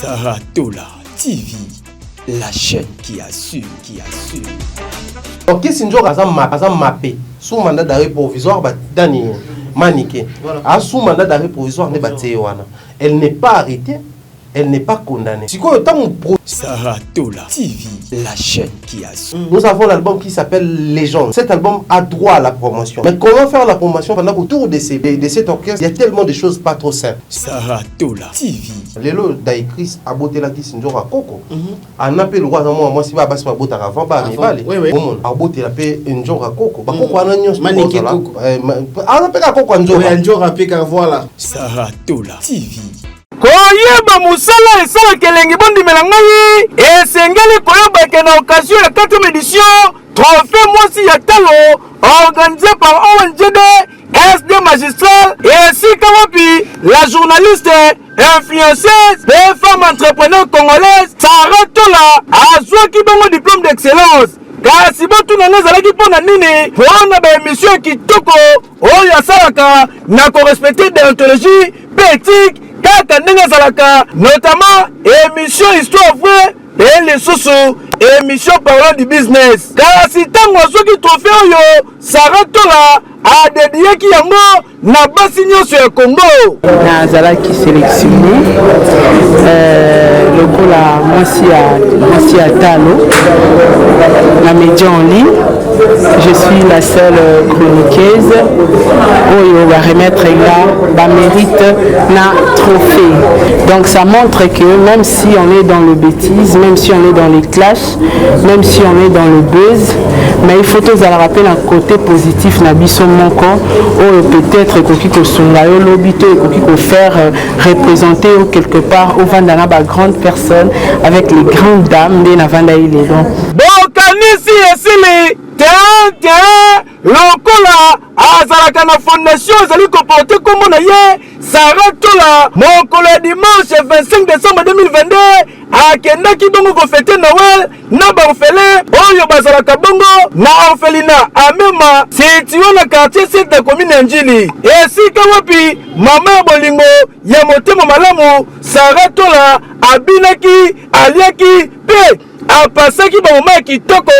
Saratola TV, la chaîne qui assume, Ok, si nous avons mappé sous mandat d'arrêt provisoire, Dani Maniké, sous mandat d'arrêt provisoire, elle n'est pas arrêtée, elle n'est pas condamnée. Saratola TV, la chaîne qui assume. Nous avons l'album qui s'appelle Légende. Cet album a droit à la promotion. Mais comment faire la promotion pendant autour de cet orchestre? Il y a tellement de choses pas trop simples. Saratola TV. Lelo Daikris a boté la qui Sinjora Koko. On appelle le roi moi si va passer ma botte avant ba mi balé. A boté la paix Njora Koko. Ba Koko ana nyos Maniké Koko. A appelle Koko Njora. Njora peka voilà. Saratola TV. Koyeba musala esala kelengi bondi melangai esengeli koyeba ke na occasion ya 4e édition trophée Mwasi ya talo organisé par ONGD SD Magistral et Sika Wapi, la journaliste influenceuse et femme entrepreneur congolaise Saratola azwa ki bongo diplôme d'excellence. Kasi botu na nazalaki pona nini pona ba émission kitoko oyo asalaka na correspecter déontologie éthique kaka ndenge azalaka notamment émission histoire vraie et les soso émission parlant du business. Kasi tango azwaki trophée oyo Saratola adediaki yango na basi nyonso ya Congo. Nazalaki sélectionné lokola Mwasi ya talo la média en ligne. Je suis la seule chroniqueuse où va remettre là mérite na trophée. Donc ça montre que même si on est dans le bêtise, même si on est dans les clashs, même si on est dans le buzz, mais il faut tous rappeler un côté positif na biso moko ou peut-être koki ko sunga yo lobito et koki ko faire représenter ou quelque part au vandana ba grande personne avec les grandes dames de na vanda ile donc bokanisi esili terrain lokola azalaka na fondation ezali koporte kombo na ye Saratola mokolo ya dimanche 25 décembre 2022 akendaki bongo kofete Noël na baorphelin oyo bazalaka bongo na orphelinat amema situé na quartier 7 de commune ya Njili. Esika wapi mama ya bolingo ya motema malamu Saratola abinaki aliaki pe apasaki bamoma ya kitoko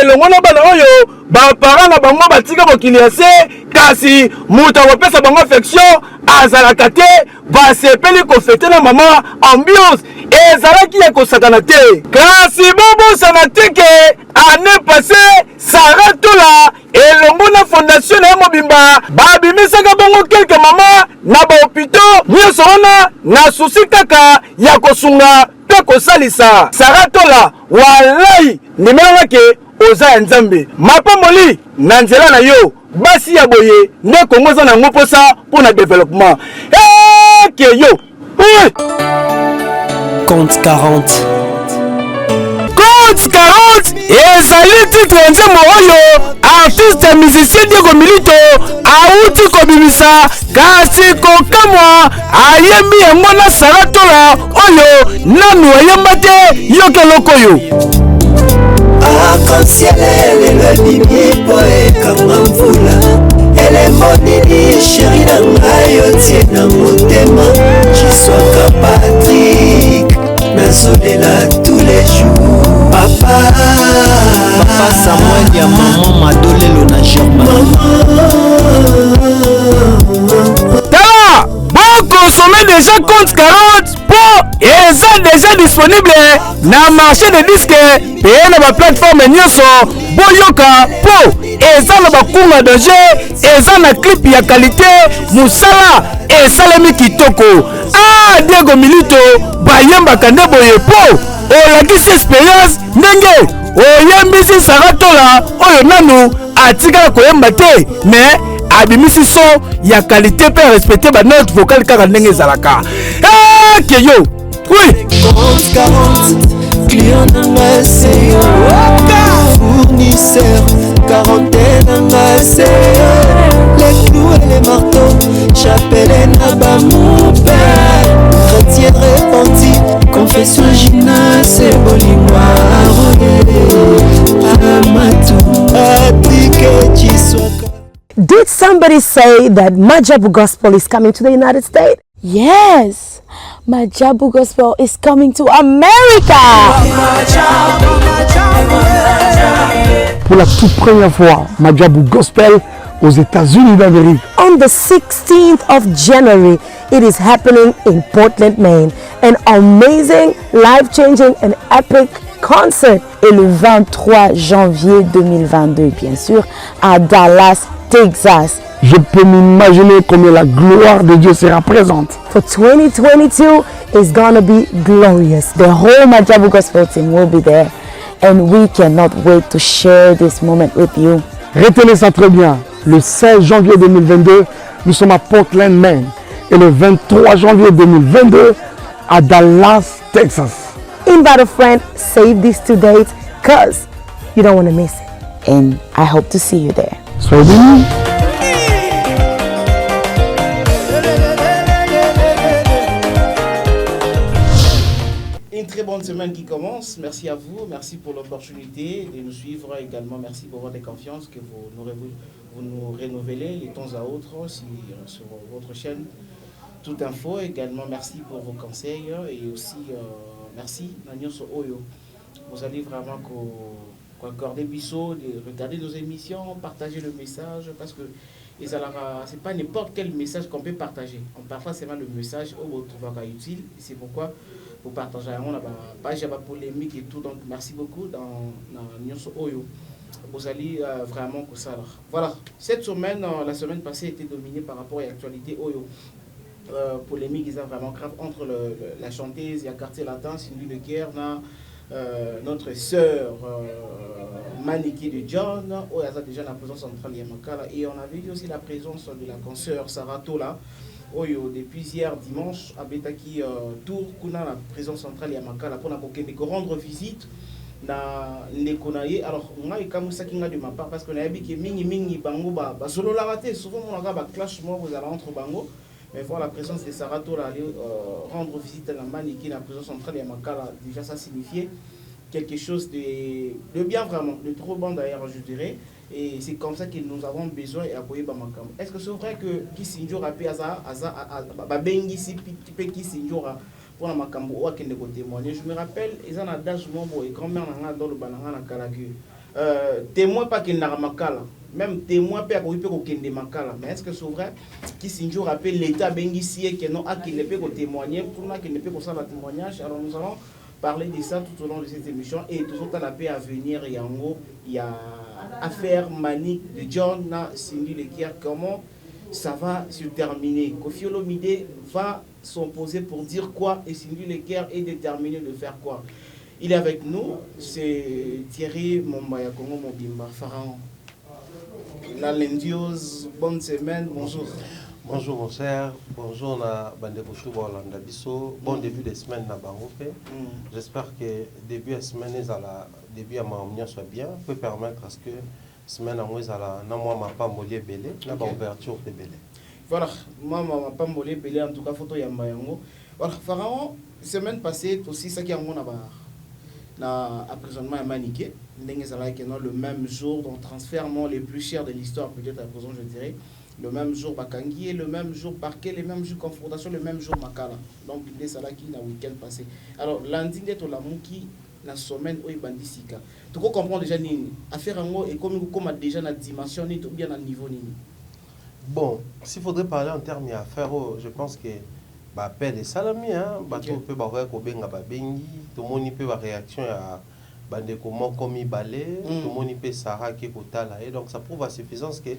elongo na bana oyo bapara na bango batika mokili ya se kasi mutu akopesa bango affection azalaka te basepeli kofete na mama ambiance ezalaki ya kosakana te kasi bobosana te ke ane passé Saratola elongo na fondation na ye mobimba babimisaka bongo kelke mama na bahopito nyonso wana na susi kaka ya kosunga pe kosalisa. Saratola walai nimelangake oza ya nzambe mapamboli na nzela na yo basi ya boye nde Kongo za na ngoposa pour na développement ke yo Compte 40 ezali titre nzembo oyo artiste musicien Diego Milito auti kobimisa kasi kokamwa ayembi yango na Saratola oyo nanu ayemba te yoke loko yo arc-en-ciel le bimi poe kama mvula elembo nini chéri na ngai otie na motema jiswaka Patrick nazolela tous les jours papa Samuel ya maman madolelo na Germain tala bon consommer déjà compte 40 pour eza déjà disponible na marché de disque et na ba plateforme nyonso boyoka po eza na bakunga de jeu eza na clip ya qualité musala esalemi kitoko Diego Milito bayembaka nde boye po olakisi expérience ndenge oyembisi Saratola oyo nanu atikala koyemba te mais abimisi so ya qualité pe respecter ba note vocale kaka ndenge ezalaka ke yo oui 40 client nanga c'est yo fournisseur quarantaine nanga c'est les clous et les marteaux chapelle na ba mon père chrétien repenti confession gymnase bolingwa amatu Patrick Chiswaka. Did somebody say that Majabu Gospel is coming to the United States? Yes, Majabu Gospel is coming to America. Pour la toute première fois, Majabu Gospel aux États-Unis d'Amérique. On the 16th of January, it is happening in Portland, Maine. An amazing, life-changing and epic concert. Et le 23 janvier 2022, bien sûr, à Dallas, Texas. Je peux m'imaginer combien la gloire de Dieu sera présente. For 2022 is gonna be glorious. The whole Majabu Gospel team will be there. And we cannot wait to share this moment with you. Retenez ça très bien. Le 16 janvier 2022, nous sommes à Portland, Maine. Et le 23 janvier 2022, à Dallas, Texas. Invite a friend, save these 2 dates, cause you don't want to miss it. And I hope to see you there. Soyez bénis. Une très bonne semaine qui commence. Merci à vous. Merci pour l'opportunité de nous suivre également. Merci pour votre confiance que vous nous renouvelez de temps à autre sur votre chaîne. Toute info également. Merci pour vos conseils et aussi merci Nanyos Oyo. Vous allez vraiment accorder biseau, de regarder nos émissions, partager le message parce que c'est pas n'importe quel message qu'on peut partager. Parfois c'est le message où tu vas utile. C'est pourquoi vous partagez on a page polémique et tout. Donc merci beaucoup dans Nanyos Oyo. Vous allez vraiment que ça. Voilà. Cette semaine, la semaine passée était dominée par rapport à l'actualité Oyo. Polémique ils ont vraiment grave entre la chanteuse, il y a quartier latin, Cindy Le Guerre, notre sœur Maniké de John, où il y a déjà la présence centrale Yamakala, et on avait vu aussi la présence de la consoeur Sarah Tola, où depuis hier dimanche à Betaki Tour, qu'on a la présence centrale Yamakala pour rendre visite. Na nekonaye alors on a comme ça qui n'a de ma part parce qu'on a vu que mingi bango ba solo la raté souvent on a ba clash moi vous allez entre bango. Mais voilà, la présence de Sarah Tola aller rendre visite à la Maniké, la présence centrale et Makala, déjà ça signifiait quelque chose de bien vraiment, de trop bon d'ailleurs je dirais. Et c'est comme ça que nous avons besoin et appuyer Bamakam. Est-ce que c'est vrai que Kisinjo rappé à Bengi si Kisinjo pour la Makambo ou à Kende témoigner? Je me rappelle, ils en ont d'âge et grand-mère dans le banana na Kalagu. Témoin pas qu'il n'a Makala. Même témoin peut aucun makala. Mais est-ce que c'est vrai qui Sinjo rappelle l'État bengissier qui non a qui ne peut témoigner pour nous qui ne peut pas faire le témoignage. Alors nous allons parler de ça tout au long de cette émission et tout autres la paix à venir et en gros il y a affaire Manique de John Cindy Le Guerre. Comment ça va se terminer? Koffi Olomide va s'opposer pour dire quoi et Cindy Le Guerre est déterminé de faire quoi? Il est avec nous, c'est Thierry Mombaya Kongo Mobimba Pharaon. La Lendiose, bonne semaine, bonjour. Bonjour mon cher, bonjour na Bandeko Chouba Olanda Bisso, bon début de semaine na Bangope. J'espère que début de semaine, début à ma soit bien, peut permettre à ce que semaine en moins à la moi ma pas molier belé, na ba ouverture de belé. Voilà, moi ma pas molier belé en tout cas photo yamba yango. Voilà, Pharaon, semaine passée aussi ça qui a mon abar. Na emprisonnement à Maniké, le même jour, donc transfert les plus chers de l'histoire, peut-être à présent je dirais, le même jour Bakangi, le même jour Parquet, le même jour Confrontation, le même jour Makala. Donc il est là qui n'a week-end passé. Alors lundi d'être la Mouki, la semaine où il bandit Sika. Tu comprends déjà Nini, affaire en gros et comme déjà la dimension ou bien à niveau Nini. Bon, s'il faudrait parler en termes d'affaires, je pense que appel et salami bato peut ba ko benga ba bengi to moni peut ba réaction à bande comment comme balé to moni peut Sarah qui kotala et donc ça prouve à suffisance que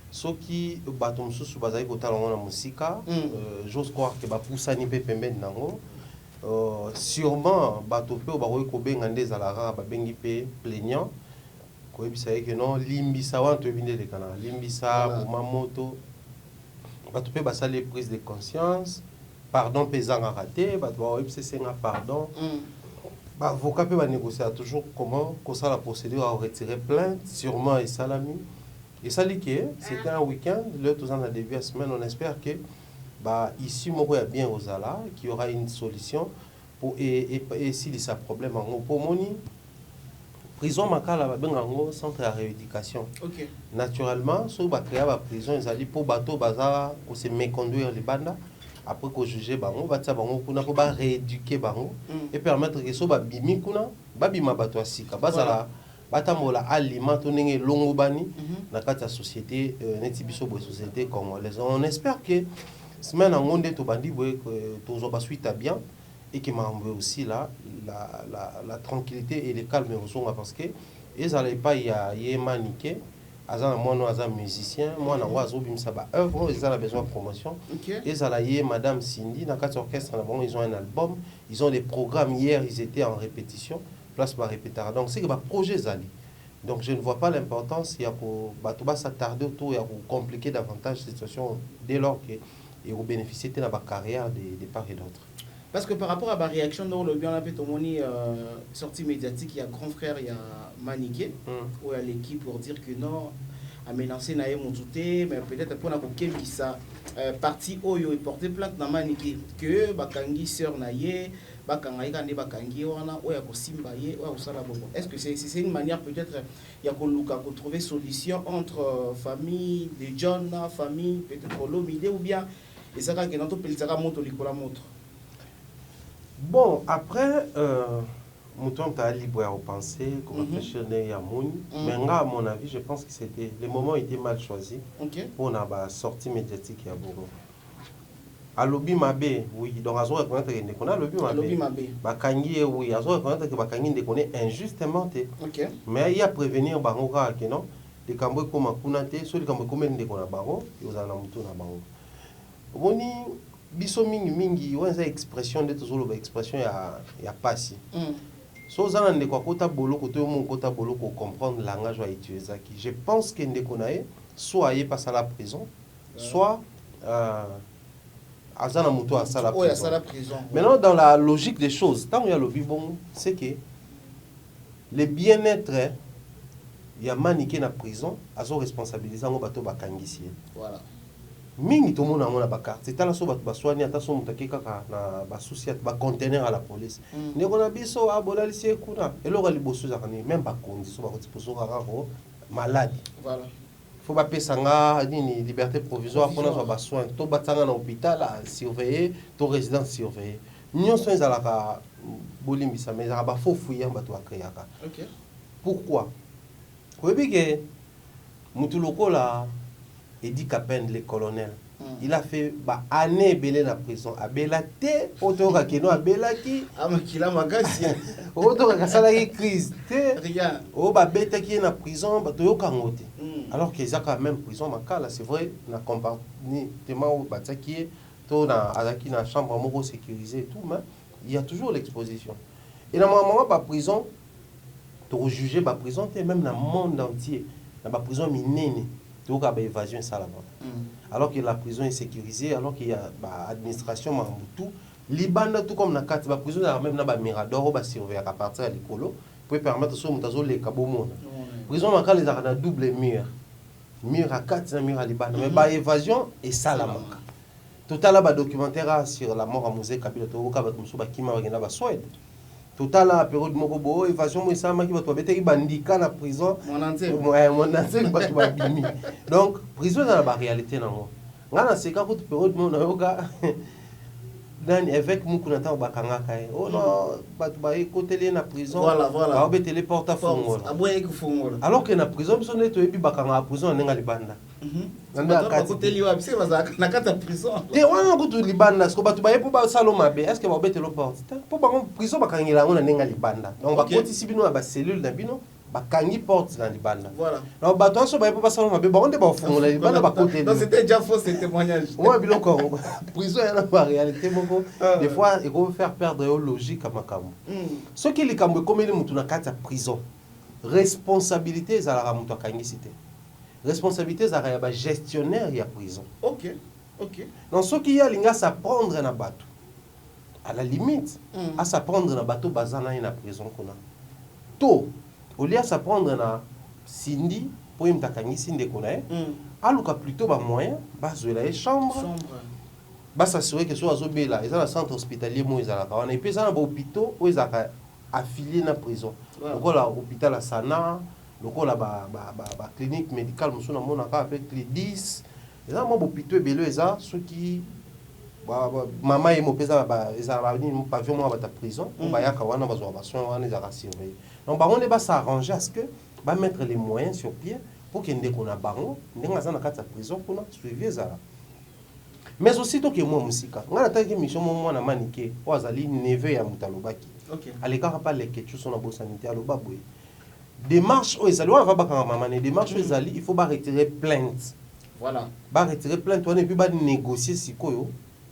ceux qui bato mususu bazai kotala na musika j'ose croire que ba poussani pe pembeni nango sûrement bato peut ba ko benga ndeza la ra ba bengi pe plaignant ko ebisa que non limbisa wa to binde de kana limbisa pour mamoto bato peut ba sale prise de conscience. Pardon pesant à rater, c'est un pardon. Avocat peut négocier toujours comment ça la procédure à retirer plainte, sûrement et salami. Et ça dit que c'était un week-end, le tout en a début de semaine, on espère que ici il y a bien aux ala, qu'il y aura une solution pour et s'il y a un problème en pour moni prison makala ba benga ngo centre de rééducation. OK. Naturellement, so ba créer ba prison ils allaient pour bateau bazar pour se méconduire les bandes. après qu'on juge bango batia bango kuna ko ba rééduquer bango et permettre que so ba bimi kuna ba bima bato asika bazala batambola aliment to ndenge longo bani na kati ya société neti biso bo société congolaise. On espère que semaine en onde to bandi boye to zo ba suite à bien et qui m'a envoyé aussi là la tranquillité et le calme parce que ils n'allaient pas y a maniqué. Moi, nous sommes musiciens. Moi, nous sommes œuvre. Ils ont besoin de promotion. Ils ont Madame Cindy, dans 4 orchestres, ils ont un album. Ils ont des programmes. Hier, ils étaient en répétition. Place par répétition. Donc, c'est que le projet Zali. Donc, je ne vois pas l'importance. Il y a pour s'attarder autour et pour compliquer davantage la situation dès lors qu'ils vont bénéficier de la carrière des part et d'autre. Parce que par rapport à ma réaction, dans le bien la sortie médiatique, il y a grand frère, il y a Maniqué, où il y a l'équipe pour dire que non, à menacer Naïe Montouté, mais peut-être pour n'importe qui ça parti Oyo et porter plainte dans Maniqué, que Bakangi sœur Naïe, Bakangi Kande Bakangi, Wana, Oya Kosimbaye, Oya Osala Bobo. Est-ce que c'est une manière peut-être, il y a qu'on trouver solution entre famille de John, famille, peut-être l'Omide ou bien, et ça quand on peut le montre la montre. Bon, après, Mouton t'a libre à penser, comme réfléchir à Mouni. Mais à mon avis, je pense que c'était les moments étaient mal choisis pour une sortie médiatique à Bogo. À Lobby Mabé, oui, donc à Zoé connaître qu'on a Lobby Mabé. Bakangi, oui, à Zoé connaître que Bakangi connaît injustement. Mais il y a prévenir Baroka que non, les Cambouis comme Kunate, ceux qui ont commis des Konabaro, ils ont un Mouton à Baro. Moni. Biso mingi wanza expression de toujours l'expression ya passé so zana ndeko kota boloko to mon kota boloko comprendre langage wa utiliser qui je pense que ndeko nae soit yé passe à la prison soit azana muto à la prison. Maintenant dans la logique des choses tant il y a le vivant c'est que le bien-être il y a maniqué na prison à son responsabiliser ngo bato bakangisi voilà. Mingi tout le monde a mon carte. C'est à la soba tu vas soigner ta somme ta keka na ba souci ba conteneur à la police. Ne kona biso abola lycée kuna. Et là les bossu za même pas condition ba ko tiposo raro malade. Voilà. Faut pas pesanga ni liberté provisoire pour na ba soin. To batanga na hôpital à surveiller, to résidence surveiller. Nyon soin za la bolimbisa mais za ba faux fouiller ba to akayaka. OK. Pourquoi? Koyebi ke mutu lokola Edi Kapen, le colonel. Il a fait année belé la prison. A belate, autora keno a belaki. Amakila magasi. Autora kasala ki crise. Rien. O ba beta qui est na prison, ba to yokangote. Alors qu'ils a quand même prison makala, c'est vrai, na compagnie tellement ba qui to na azaki na chambre moko sécurisée et tout, mais il y a toujours l'exposition. Et dans moment ba prison, to juger ba prison, même dans le monde entier, na ba prison minene. Tout cas, évasion ça là-bas. Alors que la prison est sécurisée, alors qu'il y a l'administration Mambutu, Liban tout comme dans la prison, même dans le Mirador, on va surveiller à partir de l'écolo pour permettre aux gens de les cabomons. Prison, on a les double mur. Mur à 4, mur à Liban. Mais la évasion est ça là-bas. Tout à l'heure, documentaire sur la mort à Musée Kabila, tout cas, qui m'a regardé à Suède. Tout à l'heure, période de évasion, moi, ça m'a dit que tu as bandika la prison. Mon ancien, donc, prison dans la réalité. C'est quand tu période de évêque Moukounata Bakanga. Oh non, tu côté la prison. Voilà. Tu as téléporté à Fongo. Alors que la prison, tu as été Bakanga à prison en Ngalibanda. Est-ce que vous avez le porte pour prison bakangila on nenga libanda donc ba kotisi bino ba cellule na bino bakangi porte na libanda voilà donc bato so ba pas salon mabe ba onde ba fongola libanda ba côté donc c'était déjà faux ce témoignage moi biloko prison en réalité moko des fois il faut faire perdre la logique à makambo ce qui les kambo comme les mutu na kati ya prison responsabilité za la mutu akangi cité responsabilité za ya ba gestionnaire ya prison. OK. Donc ce qui y a linga s'apprendre na bateau. À la limite, à s'apprendre na bateau bazana na prison kuna. To au lieu s'apprendre na Cindy pour y mtakangi Cindy kuna aluka plutôt ba moyen ba zoela chambre. Ba s'assurer que soit azobela, ils ont un centre hospitalier mo ezala ka. On est pesa na ba hôpital où ils ont affilié na prison. Donc là hôpital à Sana lokola ba clinique médicale musuna mona avec les 10 eza mo bopito ebelo eza ceux qui Maman et mon père, ils ont pas vu moi à la prison. On va y avoir une observation, on les a surveillés. Donc, on va s'arranger à ce que va mettre les moyens sur pied pour qu'il y ait un baron, il y ait une prison pour nous suivre ça. Mais aussi, donc, moi, musique. On a attaqué mission, moi, on a maniqué. On a dit neveu et Moutalobaki. À l'écart, pas les quêtes sur la bonne sanité à l'Obaboué. Démarche, on va pas quand maman, démarche, il faut pas retirer plainte. Voilà. Ba retirer plainte, et puis ba négocier si quoi.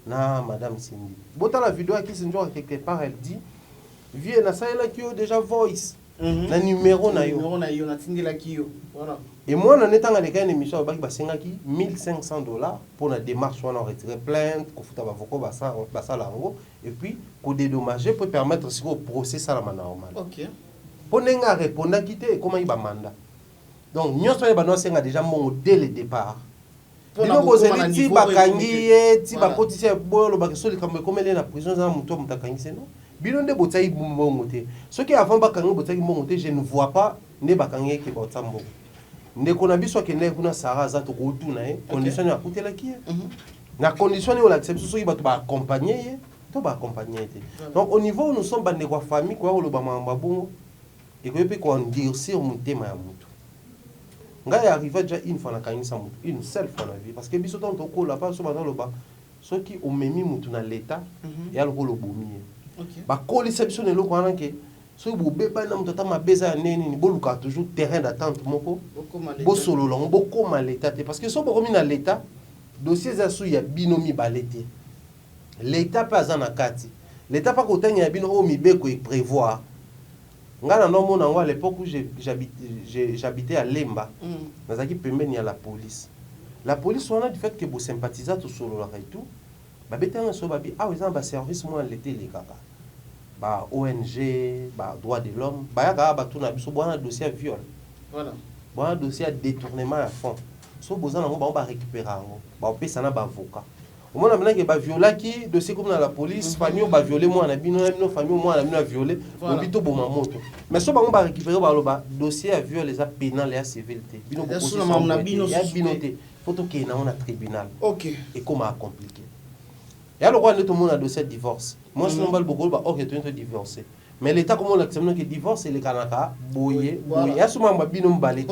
Na Madame Cindy. Bota la vidéo qui se joue quelque part, elle dit viens na ça là qui a déjà voice. Na numéro na yo. Numéro na yo na tindi la qui yo. Voilà. Et moi na netanga les gars une émission ba sengaki $1,500 pour la démarche on a retiré plainte, ko futa ba voko ba ça la ngo et puis ko dédommager pour permettre si au procès ça la normal. OK. Pour nenga répondre quitter comment il ba mandat. Donc nous sommes ba no senga déjà mon dès le départ. Bino bozeli ti bakangi ye ti bakotisi bolo bakesoli kambe komele na prison za muto mutakangi seno bino nde botai mbongo te soki avant bakangi botai mbongo te je ne vois pas nde bakangi ke botsa mbongo nde kona biso ke nde kuna sara za to kutuna ye condition ya kutela ki na condition ni ola accepte soki bato ba accompagner ye to ba accompagner te donc au niveau où nous sommes bande kwa famille kwa oloba mamba bongo et ko pe ko endurcir mutema ya muto. Ngai arrivé déjà une fois na kanisa mutu, une seule fois na vie parce que biso tant ko la pas so ba lo ba so ki o memi mutu na l'état et al ko lo bomi. OK. Ba ko li seption le ko anake so bo beba na mutu ta mabeza ya neni ni boluka toujours terrain d'attente moko. Bo solo longo bo ko ma l'état parce que so bo komi na l'état dossier za su ya binomi balete. L'état pas na kati. L'état pas ko tanya bino o mi be ko prévoir. À l'époque où j'habitais à Lemba, nous avons permis à la police. La police, on a du fait que vous sympathisez tout sur le et tout. Bah, ils ont un service, moi, l'été, les gars. Bah, ONG, bah, droit de l'homme. Bah, il y a un dossier à viol. Voilà. Un dossier à détournement à fond. Si vous avez un récupérer, on peut s'en avoir avocat. Au moins, on a violé qui dossier comme dans la police, famille va violer moi, on a bien famille moi, on a violé, on bito bon moto. Mais si on va récupérer le dossier à viol les a pénal et à civilité. Bino binoté. Faut que on a tribunal. OK. Et comment compliqué. Et alors quand tout le monde a dossier de divorce. Moi je n'en parle beaucoup bah OK, tu es divorcé. Mais l'état comment on accepte que divorce et les Kanaka boyer. Et à ce moment bino mbalé.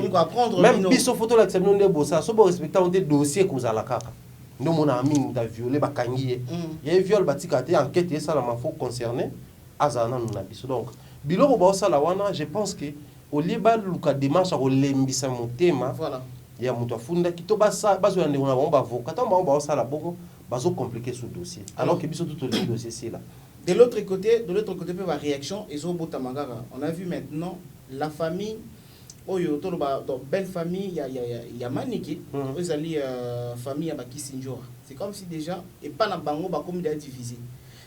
Même biso photo l'accepte de bossa, so bo respecter on des dossiers qu'on a la kaka. Nous, mon ami, nous avons violé, il y a un viol, enquête, et ça, il faut concerner. Donc, je pense que au lieu de démarche à l'embissa mon thème, il y a un funda qui toba ça, baso yande on a avocat, on va ça la bongo, baso compliqué ce dossier. Alors que biso tout le dossier c'est là. De l'autre côté, la réaction, ils ont botamagara. On a vu maintenant la famille. Dans belle famille, il y a Maniki, vous allez famille à Kisinjora. C'est comme si déjà, et pas dans Bango, comme il a divisé.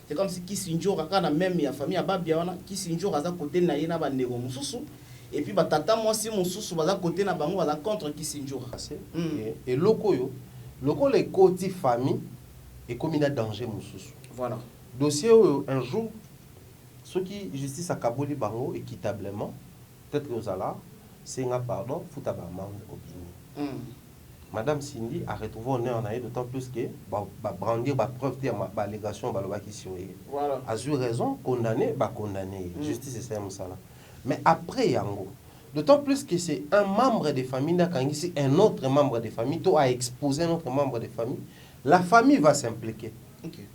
C'est comme si Kisinjora, quand même, il y a famille à Babiana, Kisinjora, à côté de Naïna Bandego Moussou, et puis Tata, moi, si mon sous, à côté de Bango, à contre Kisinjora. Et loko, les côtés famille, et comme il a danger Moussou. Voilà. Dossier, un jour, ceux qui justice à Kaboli Bango équitablement, peut-être que vous allez. C'est un pardon, faut tabaman au Guinée. Madame Cindy a retrouvé honneur en aïe, d'autant plus que brandir la preuve de ma allégation qui sur voilà. A eu raison, condamné, condamné. Justice c'est ça. Mais après Yango, d'autant plus que c'est un membre de famille, c'est un autre membre de famille, tu as exposé un autre membre de famille, la famille va s'impliquer. Okay.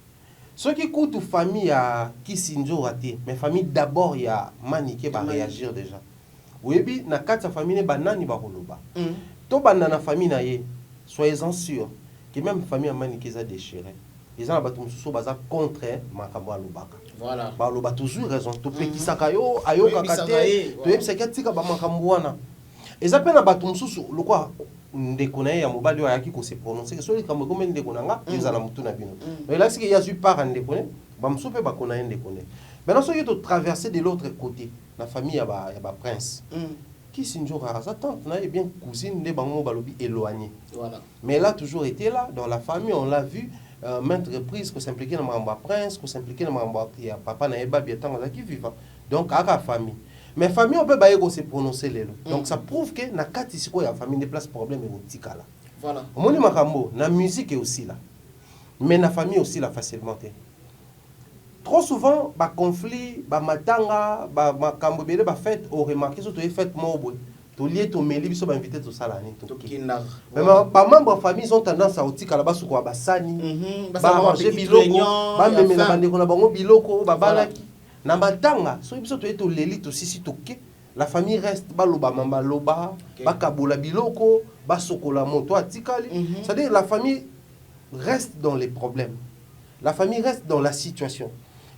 Ce qui coûte aux familles à Kisinjo raté, mais famille d'abord il y a Maniké va réagir déjà. Oui, na quatre famille banani ba holoba. To banana famille na ye, soyez-en sûrs que même famille Maniké a déchiré. Ils ont battu mususu baza contre makambo alobaka. Voilà. Ba loba toujours raison. To pe kisaka yo ayo kakate. To yeb seketika ba makambo wana. Eza pe na battu mususu lokwa ndeko na ye ya mobali wa yaki ko se prononcer que so likambo comme ndeko nanga ezala mutu na bino. Mais là c'est qu'il y a eu par ndeko ne ba mususu pe ba kona ndeko ne. Maintenant so to traverser de l'autre côté. La famille y a ba prince. Qui Sinjora sa tante na bien cousine de bango balobi éloigné. Voilà. Mais elle a toujours été là dans la famille, on l'a vu maintes reprises que s'impliquer dans mamba prince, que s'impliquer dans mamba y a papa na eba bien tant qui vivant. Donc à la famille. Mais famille on peut ba se prononcer les donc ça prouve que na kati siko ya famille des places problème et tika là. Voilà. Moni makambo na musique aussi là. mais la famille aussi la facilement. Trop souvent, bah conflit, bah matanga, bah kambobele, bah fête, au remarqué surtout les fêtes mobo. Tu lié tu mêlé, biso bah invité tout ça là ni tout. Mais pas membre de famille ils ont tendance à otika là-bas sur quoi bah sani, bah manger biloko, bah même la bande qu'on a bango biloko, bah balaki. Na matanga, so biso tu es tu leli tu sisi toké. La famille reste baloba mamba loba, bakabola biloko, basokola moto atikali. C'est-à-dire la famille reste dans les problèmes. La famille reste dans la situation.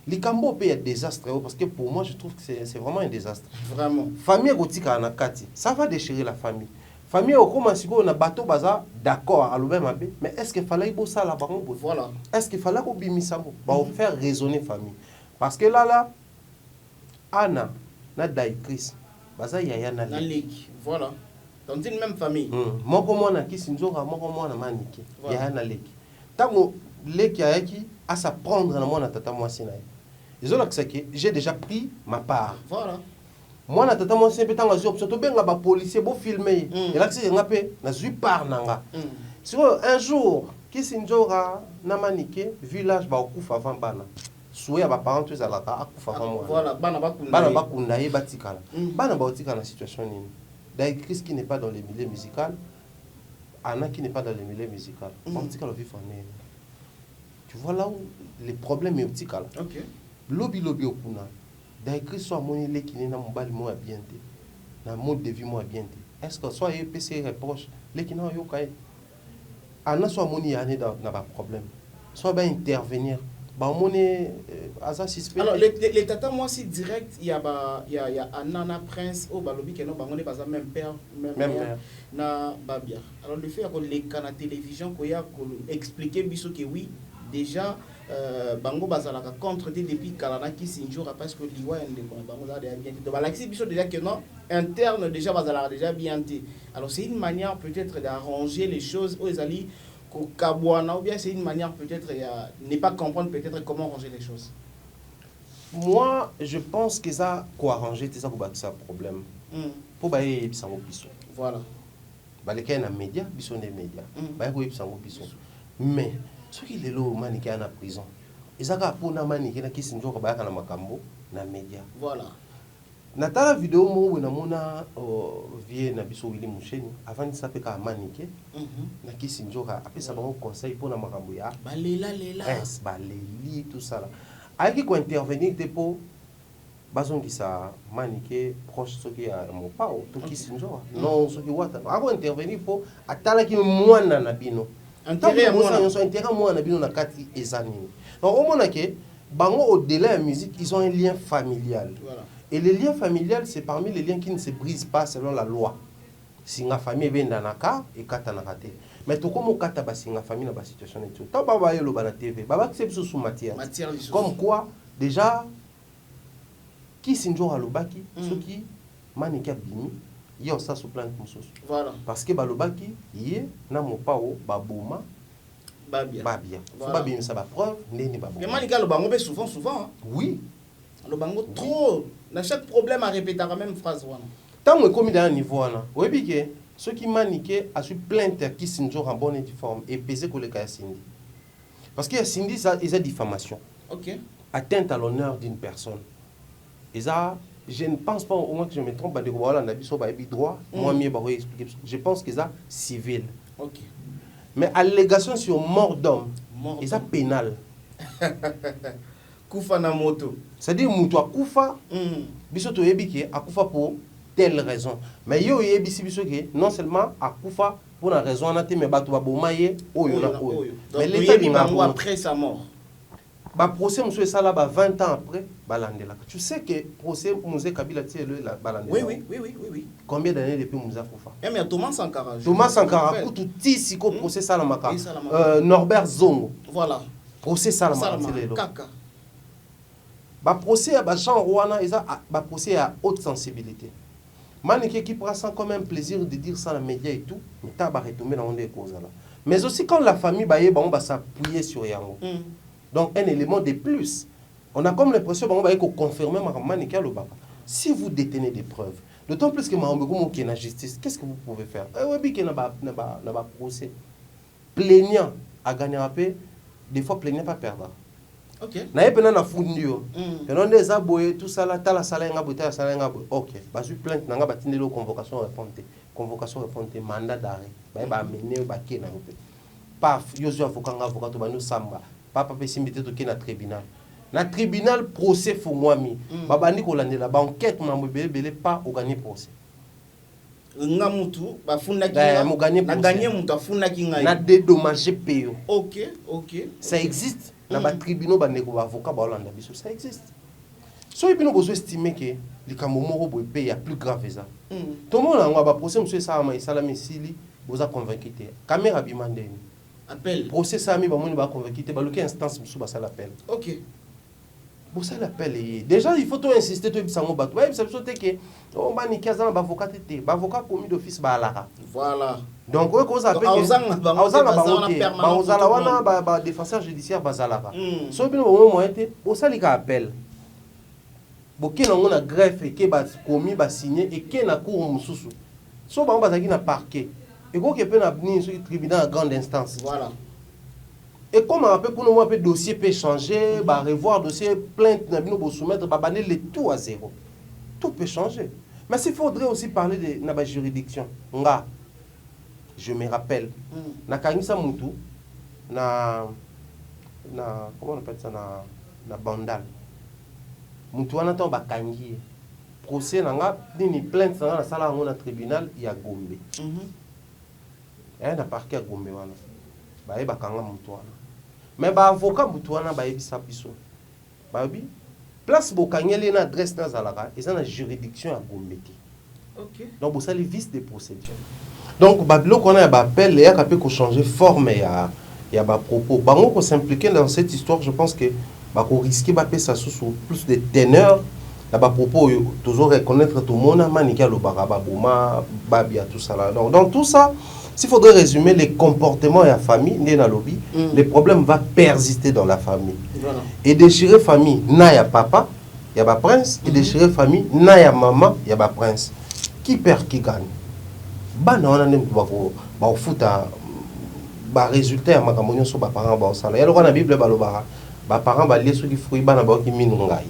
Les Cambo peut être désastre parce que pour moi je trouve que c'est vraiment un désastre. Vraiment. Famille gotika na kati, ça va déchirer la famille. Famille au commence on a bateau baza d'accord à l'obé mais est-ce qu'il fallait beau ça là bas voilà. Est-ce qu'il fallait qu'on bimisa ba faire raisonner famille parce que là Anna na Daïkris baza yaya na ligue. Voilà. Dans une même famille. Moko mwana ki sinzoka moko mwana maniki. Yaya na ligue. Tango leki ayaki à s'apprendre na mwana tata mwasi na ye. Ils ont accepté, j'ai déjà pris ma part. Voilà. Moi na tata mwasi pe tanga option to benga ba policier bo filmer. Et là c'est ngapé na zui part nanga. Sur un jour qui sinjora na manike village ba okufa avant bana. Souya ba parents tous alaka akufa avant moi. Voilà, bana ba kunda ye batikala. Bana ba otika na situation nini. Daïkris qui n'est pas dans le milieu musical, Anna qui n'est pas dans le milieu musical. On tika la vie famille. Tu vois là où les problèmes est petit là. OK. Lobi okuna. Daïkris soit monelé qui n'est na mobali moi bien té. Na mode de vie moi bien té. Est-ce que soit PC reproche les qui n'a yo kai. Anna soit moni année dans ba problème. Soit ba intervenir. Ba moni asa suspect. Alors les tata moi si direct il y a Anna Prince au balobi que non ba moni pas même père même mère na babia. Alors le fait que les canaux télévision ko ya ko expliquer biso que oui déjà bango bazalaka contre depuis kalana qui sinjora parce que liwa ende ko bango za déjà bien to balaxi biso déjà que non interne déjà bazalaka déjà bien té. Alors c'est une manière peut-être d'arranger les choses aux ali ko kabwana ou bien c'est une manière peut-être ne pas comprendre peut-être comment ranger les choses. Moi je pense que ça ko arranger ça pour battre ça problème. Pour bailler bisango biso. Voilà. Baleka na média biso des médias. Bailler ko bisango biso. Mais ce qui est là, maniki en prison. Ils ont pour na maniki na kisi njoka ba kana makambo na media. Voilà. Natala vidéo mo na mona vie na biso Willy Musheni avant de s'appeler ka maniki. Na kisi njoka apesa bango conseil pour na makambo ya. Balela. Yes, baleli tout ça là. Aki ko intervenir te pour bazongi sa maniki proche ce qui a mon pa to kisi njoka. Non ce qui wata. Ako intervenir pour atala ki mwana na bino. Intérêt moi na bino na kati ezanini. Donc au moins que bango au-delà de la musique, ils ont un lien familial. Voilà. Et le lien familial c'est parmi les liens qui ne se brisent pas selon la loi. Si la famille benda naka et kata na kate. Mais to comme kata ba singa famille na ba situation et tout. Ta baba yelo ba na TV, baba c'est sous matière. Comme quoi déjà qui sinjo alobaki ceux qui manika bimi yo ça sous plan de choses. Voilà. Parce que balobaki yé na mo pao baboma babia. Faut pas bien ça ba preuve neni baboma. Mais manika lo bango souvent hein? Oui. Le bango trop na chaque problème à répéter la même phrase wana. Tant on commis dans un niveau wana. Oui que ceux qui maniqué a su plainte qui sinjo en bonne et forme et peser que le cas Cindy. Parce que Cindy ça ils a diffamation. OK. Atteinte à l'honneur d'une personne. Et ça je ne pense pas au moins que je me trompe de voilà na biso ba droit moi mieux ba expliquer je pense que ça civil. OK. Mais allégation sur mort d'homme et ça pénal. Kufa na moto. C'est-à-dire mutu akufa biso to yebiki akufa pour telle raison. Mais yo yebisi biso que non seulement akufa pour la raison na te mais bato ba bomaye oyo na oyo. Mais l'état bingo après sa mort. Ba procès monsieur ça là 20 ans après balandela. Tu sais que procès Moussé Kabila tie le la balandela. Oui. Combien d'années depuis Moussa Koufa? Mais Thomas Sankara tout tisi ko procès ça la maka. Norbert Zongo. Voilà. Procès ça la maka. Ba procès à Jean Rwanda ça ba procès à haute sensibilité. Maniké qui prend ça comme un plaisir de dire ça dans les médias et tout, mais ta ba retomber dans des causes là. Mais aussi quand la famille ba on va s'appuyer sur yango. Donc un élément de plus. On a comme l'impression qu'on confirme Manikia le Baba. Si vous détenez des preuves, d'autant plus que Mahambegoumo qui est la justice, qu'est-ce que vous pouvez faire? Oui, qui n'a pas procès. Plaignant à gagner un peu, des fois plaignez pas perdre. OK. Na yepena na fundi yo. Pena ndeza boye tout ça là tala sala nga boye tala sala nga boye. OK. Basu plainte nanga batindelo convocation répondre. Convocation répondre mandat d'arrêt. Ba mener ba ke na ngope. Paf, yo zo avocat nga avocat to ba no samba. Papa pe simbité to ke na tribunal. Na tribunal procès fo mwami. Ba bandi ko landela ba enquête mambo belé pas au gagner procès. Nga mutu bafunda ki na gagner mutu afunda ki ngai na dédommager payo. OK. Ça existe. Na ba tribunal ba ndeko ba avocat ba olanda biso, ça existe. So et puis nous besoin estimer que les camomoro boy paye plus grave ça. Tout le monde a ba procès monsieur ça ma isala misili boza convaincu te. Caméra bimandeni. Appel. Procès ça mi ba moni ba convaincu te ba loke instance musu ba ça l'appel. OK. Pour ça l'appel déjà il faut tout insister tout ça ngo bato. Ba ça sauter que on ba ni kaza ba avocat te. Ba avocat commis d'office ba alaka. Voilà. Donc on cause appel ba défenseur judiciaire bazalaka. So bien au moment été au ça li ka appel. Boké na ngona greffe ke ba commis ba signer et ke na cour mususu. So ba bazaki na parquet. Et ko ke pe na venir sur tribunal à grande instance. Voilà. Et comme on peut pour nous un dossier peut changer, bah revoir dossier plainte na bino bo soumettre ba baner le tout à zéro. Tout peut changer. Mais il faudrait aussi parler de la juridiction. Nga, je me rappelle, na kangisa mutu, comment on appelle ça, na bandal. Mutu wana to ba kangi. Procès nanga ni plainte na sala ngona tribunal ya Gombe. Na parquet à Gombe wana. Ba ba kanga mutu wana. Mais ba avocat mutu wana ba yebisa biso. Ba bi place bokangeli na adresse na zalaka et ça na juridiction à Gombe. OK. Donc ça les vices des procédures. Donc babilo qu'on a appel et a peut changer forme et à propos. Bango ko s'impliquer dans cette histoire, je pense que ba ko risquer ba ça sous plus de teneur là ba propos toujours reconnaître tout le monde manikia lo baraba boma babia tout ça là. Donc dans tout ça, s'il faudrait résumer les comportements et la famille, les problèmes vont persister dans la famille. Voilà. Et déchirer famille, na ya papa, ya ba prince, et déchirer famille, na ya maman, ya ba prince. Qui perd, qui gagne? Bah non, on a même ba foot ba résultat ya makamonyo so ba parents ba osala. Ya lokana Bible ba lobara. Ba parents ba lié sur les fruits ba na ba ki minungai.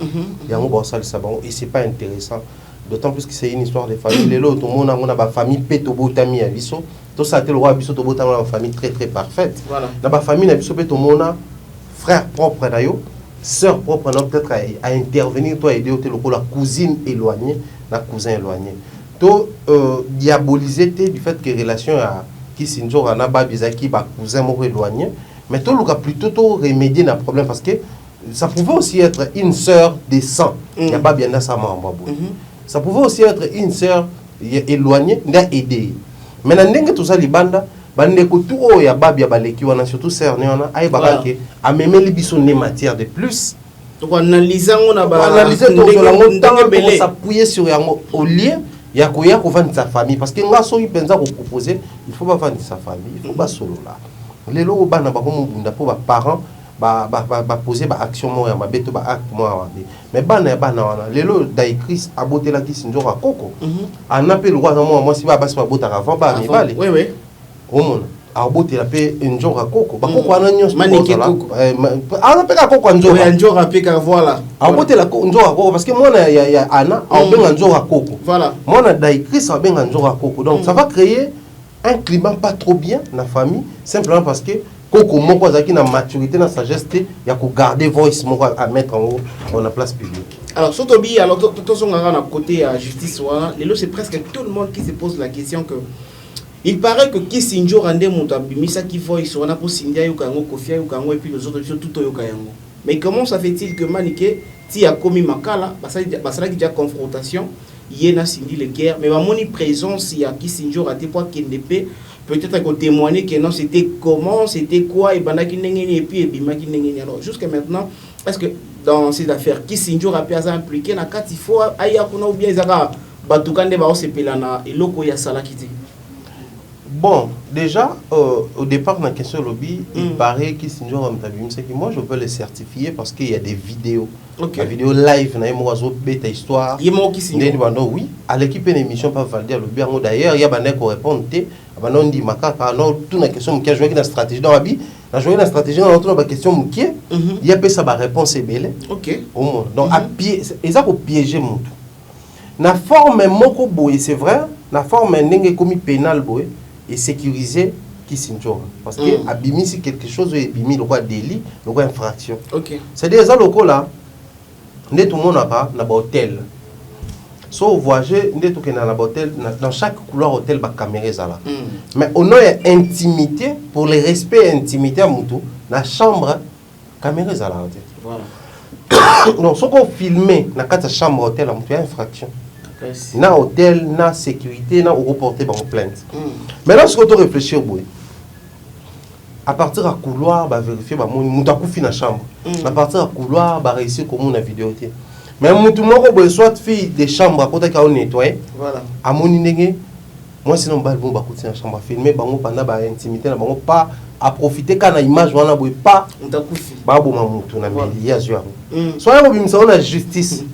Ya ngo ba osala ça bon et c'est pas intéressant. D'autant plus que c'est une histoire de famille. Les autres, tout le monde a une famille pétobotami à biso. Tout ça, c'est le roi biso tobotami une famille très très parfaite. Voilà. Dans la famille, biso tout le monde frère propre d'ailleurs, sœur propre peut-être à intervenir, toi aider au la cousine éloignée, la cousin éloigné. To diaboliser du fait que relation à qui sinjo ana ba bizaki ba cousin mo éloigné, mais to luka plutôt to remédier na problème parce que ça pouvait aussi être une sœur de sang. Il y a pas bien dans sa maman. Ça pouvait aussi être une sœur éloignée, n'a aidé. Maintenant, ndenge tout ça libanda, bande ko tout o ya babia baleki wana surtout sœur ne wana ay bakake a même libiso ne matière de plus. Donc analyser on a ba analyser tout ça s'appuyer sur yango au lieu ya koya ko vendre sa famille parce que nga so ipenza ko proposer, il faut pas vendre sa famille, il faut pas solo là. Les lo bana ba ko munda pour ba parents ba poser ba action mo ya mabeto ba acte mo ya mais bana wana lelo daikris abotela ki sinjo ka koko en appel roi moi si ba basi ba bota avant ba mi bale oui o mona abotela pe njo ka koko ba koko wana nyos manike koko ana pe ka koko njo ya njo ka pe ka voilà abotela njo ka koko parce que mona ya ana abenga njo ka koko voilà mona daikris abenga njo ka koko donc ça va créer un climat pas trop bien dans la famille simplement parce que Koko moko azaki na maturité na sagesse il y a ko garder voice moko à mettre en la place publique. Alors Sotobi alors tout son à côté à justice lelo c'est presque tout le monde qui se pose la question que il paraît que Kisinjo rende monta bimisa ki voice wana pour Sindia yukango Kofia yukango et puis les autres tout yokayango. Mais comment ça fait-il que Maniké ti a commis makala basala qui déjà confrontation yena Cindy le guerre mais ba moni présence il y a Kisinjo raté pour Kendepe peut-être qu'on témoigner que non c'était comment c'était quoi et bandaki ndengeni et puis bimaki ndengeni alors jusqu'à maintenant est-ce que dans ces affaires Kisinjo a pu impliqué na kat il faut aya kuna ou bien ezaka batukande ba osepelana eloko ya sala kiti. Bon, déjà, au départ, dans la question lobby, il paraît que c'est que moi, je peux le certifier parce qu'il y a des vidéos. Okay. La vidéo live, bêta histoire. Oui, à l'équipe de l'émission, pas valider le lobby. D'ailleurs, il y a des gens qui répondent. On dit, tout la question qui a joué dans la stratégie. Dans la vie, na jouer la stratégie na autour ba question mukie il y a pe ça ba réponse ebele OK au monde donc à pied ça ko piéger mutu na forme moko boye c'est vrai na forme ndenge komi pénal boye et sécuriser Kisinjora parce que abimi c'est quelque chose et bimi le quoi délit le quoi infraction OK c'est-à-dire ça loko là ndé tout le monde na ba hôtel so voyager ndé tout na ba hôtel dans chaque couloir hôtel ba caméra là mais on a intimité pour le respect intimité à mutu na chambre caméra là voilà donc ce qu'on filmer na kata chambre hôtel à mutu infraction na hôtel na sécurité na reporter ba plainte mais lorsque tu réfléchis boy à partir à couloir ba vérifier ba mutu akufi na chambre à partir à couloir ba réussir comme na vidéo té mais mutu moko boy soit fille de chambre à côté ka on nettoyer voilà à moni ndenge moi sinon ba bon ba côté na chambre filmer bango pendant ba intimité na bango pas à profiter kana image wana boy pas mutu akufi ba bo mutu na média azua soit ko bimisa na justice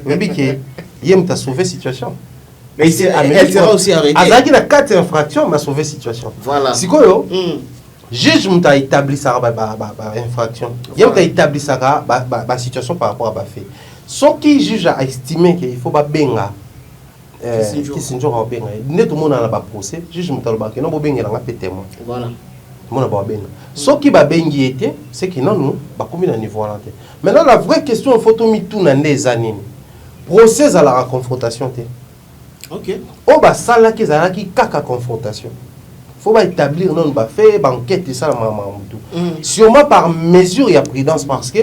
mais que il t'a sauvé situation. Mais elle sera aussi arrêtée. Azaki na 4 infractions m'a sauvé situation. Voilà. Si quoi juge m'a établi ça infraction. Il t'a établi ça situation par rapport à ba fait. Ce qui juge a estimé qu'il faut ba benga qui sinjora benga. Ne tout monde na ba procès, juge m'a ba que non bo benga na témoin. Voilà. Mon ba benga. Ce qui ba bengi était c'est que non nous ba commis na niveau là. Maintenant la vraie question il faut tout mi tout na des années. Procès à la confrontation. OK. Oh bah ça là qui a qui caca confrontation. Faut pas établir non bah faire banquette et ça maman tout. Sûrement par mesure il y a prudence parce que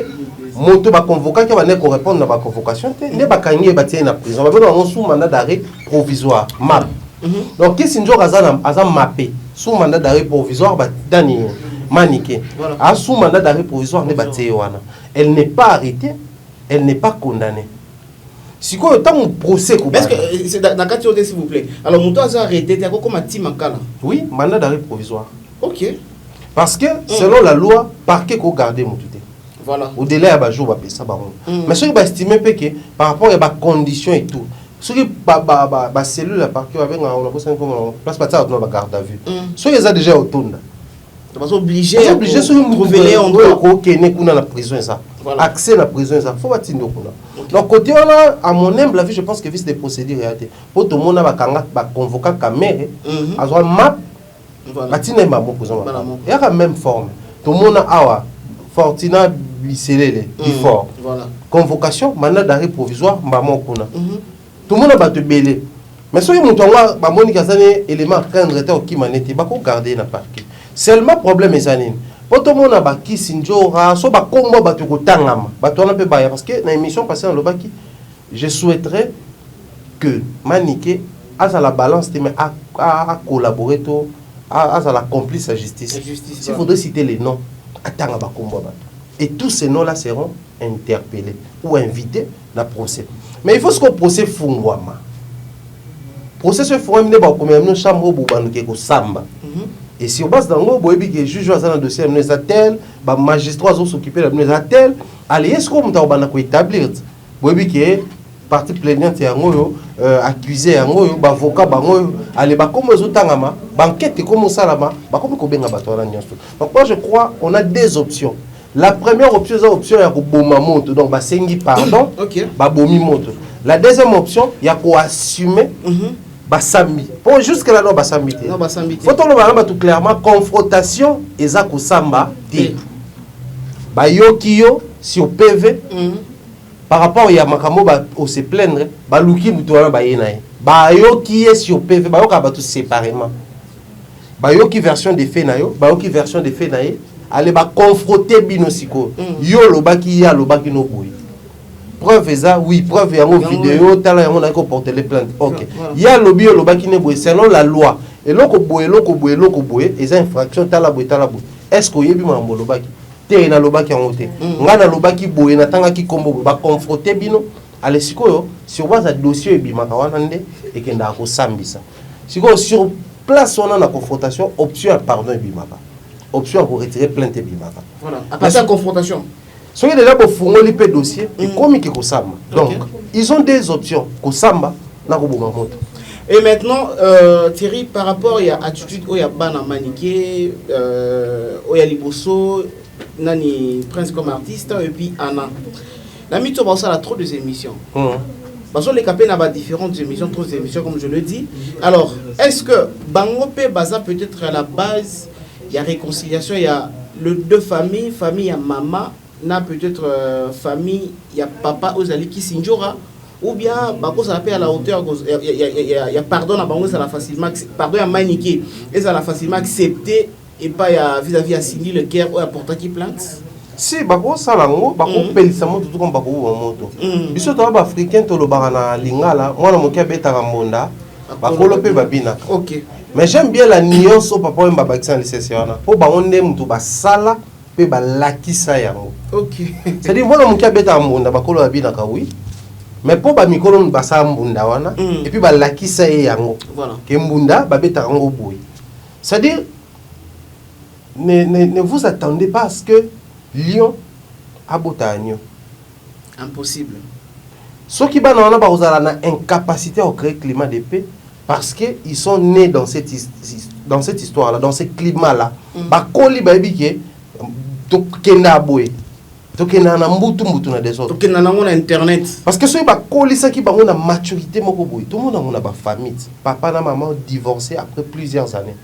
moto ba convoquer qui va ne répondre à la convocation ne ba kangé ba tirer na prison. Va venir sous mandat d'arrêt provisoire MAP. Donc qu'est-ce que azam mappé sous mandat d'arrêt provisoire ba dani maniqué. À sous mandat d'arrêt provisoire ne ba tirer wana. Elle n'est pas arrêtée, elle n'est pas condamnée. Si quoi autant mon procès est-ce que c'est dans quatre choses s'il vous plaît alors mon temps arrêté t'as quoi comme un team makala oui mandat d'arrêt provisoire OK parce que selon la loi parquet ko garder mon tuté voilà au délai à ba jour ba pesa ba mais ceux qui ba estimer que par rapport à ba conditions et tout ceux qui ba cellule la parquet avec on a besoin comme place pas ça on ba garde à vue ceux qui ont déjà autonda tu vas obligé se trouver en droit OK ne kuna la prison ça accès à la prison ça faut ba tindo kuna. Donc côté là à mon humble avis je pense que vice des procédures réalité pour tout le monde va convoquer caméra azwa map batina ma prison il y a la même forme tout le monde a Fortina biselele fort voilà convocation mandat d'arrêt provisoire mbamo kuna tout le monde va te belé mais soki mutu ba moni kazane élément craindre te okimanete ba ko garder na parquet seulement problème ezanini pour tout le monde a Kisinjora, so ba kombo ba tuko tangama, ba tona pe ba parce que dans l'émission passée dans le baki, je souhaiterais que Maniké a la balance mais à collaborer tout à la complice à justice. Il faudrait citer les noms atanga ba kombo ba. Et tous ces noms là seront interpellés ou invités dans le procès. Mais il faut ce que procès fungwama. Procès se fera mener ba comme une chambre bubanu ke ko samba. Et si on passe dans le boyebi que juge dans le dossier nous tel ba magistrat sont s'occuper de nous tel allez est-ce qu'on t'a bana ko établir boyebi que partie plaignante ya ngoyo accusé ya ngoyo ba avocat ba ngoyo allez ba comme zotangama banquette comme salama ba comme ko benga bato na nyonso. Donc moi je crois on a deux options. La première option c'est l'option ya ko boma moto donc ba sengi pardon ba bomi moto. La deuxième option ya ko assumer Basambi. Pour jusque là non basambi. Non basambi. Faut on le tout clairement confrontation eza ko samba té. Ba yokiyo sur PV par rapport ya makambo ba au se plaindre ba luki mutu wana ba yenaye. Ba yokiye sur PV ba yoka ba tout séparément. Ba yoki version des faits na yo, ba yoki version des faits na ye, aller ba confronter bino siko. Yo lobaki ya lobaki no boy. Preuve ça oui preuve ya mo vidéo tala ya mo na ko porter les plaintes OK il y a lobby lobaki ne boy selon la loi et loko boy et infraction tala boy est-ce que yebi mambo lobaki te na lobaki en hote ngana lobaki boy na tanga ki kombo ba confronter bino ale sikoyo sur base dossier e bimaka wana nde et kenda ko sambisa sikoyo sur place on a la confrontation option à pardon e bimaka option pour retirer plainte e bimaka voilà à partir de confrontation. Soyez déjà pour fournir les dossiers et comme ils sont donc ils ont des options Kosamba na Koboma moto. Et maintenant, Thierry, par rapport à l'attitude où il y a Bana Maniké, où il y a Liboso, Nani Prince comme artiste, et puis Anna. La mytho, ça a trop d'émissions. Parce que les capés n'ont différentes émissions, trop d'émissions, comme je le dis. Alors, est-ce que Bangope Baza peut-être à la base, il y a réconciliation, il y a les deux familles, famille à maman, n'a peut-être famille, il y a papa Ozali qui s'injora, ou bien Bako ça appelle à la hauteur, il y a pardon à Bango, ça l'a facilement, pardon à Maniké, et ça l'a facilement accepté, et pas vis-à-vis à Cindy le Caire ou à Porta qui plante. Si Bako ça lango, Bako pelisamo tout comme Bako moto. Biso to ba africain to lo barana lingala, moi na mokia beta Rambonda, Bako lo pe babina. OK. Mais j'aime bien la nuance au papa mba bakisa lisesiona. Po ba onde mutu ba sala pe ba lakisa yango. OK. C'est-à-dire moi na mokia beta Rambonda Bako lo babina ka oui. Mais pour ba mikolo ba sa mbunda wana et puis ba lakisa yango. Voilà. Que mbunda ba beta rango boy. C'est-à-dire ne vous attendez pas à ce que Lyon a Botagno. Impossible. Ceux qui ont une incapacité à créer un climat de paix parce qu'ils sont nés dans cette histoire-là, dans ce climat-là. Bakoli baby to kena boy. To kena na mbutu na des autres. To kena na internet. Parce que ceux bakoli ça qui ont une maturité moko boy. Tout le monde a une famille. Papa et maman divorcé après plusieurs années.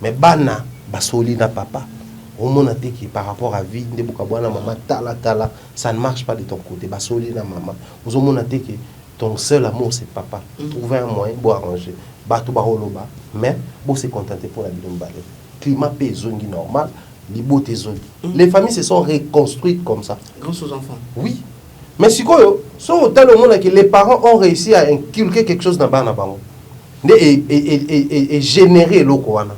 Mais bana basoli na papa. Au monde par rapport à vie de Bukabwana maman tala ça ne marche pas de ton côté basoli na maman vous monde que ton seul amour c'est papa trouver un moyen pour arranger bato baroloba mais pour se contenter pour la bilombalé climat paysangi normal liboté zone les familles se sont reconstruites comme ça grâce aux enfants oui mais si quoi so autant le monde que les parents ont réussi à inculquer quelque chose dans bana bango et générer l'okwana.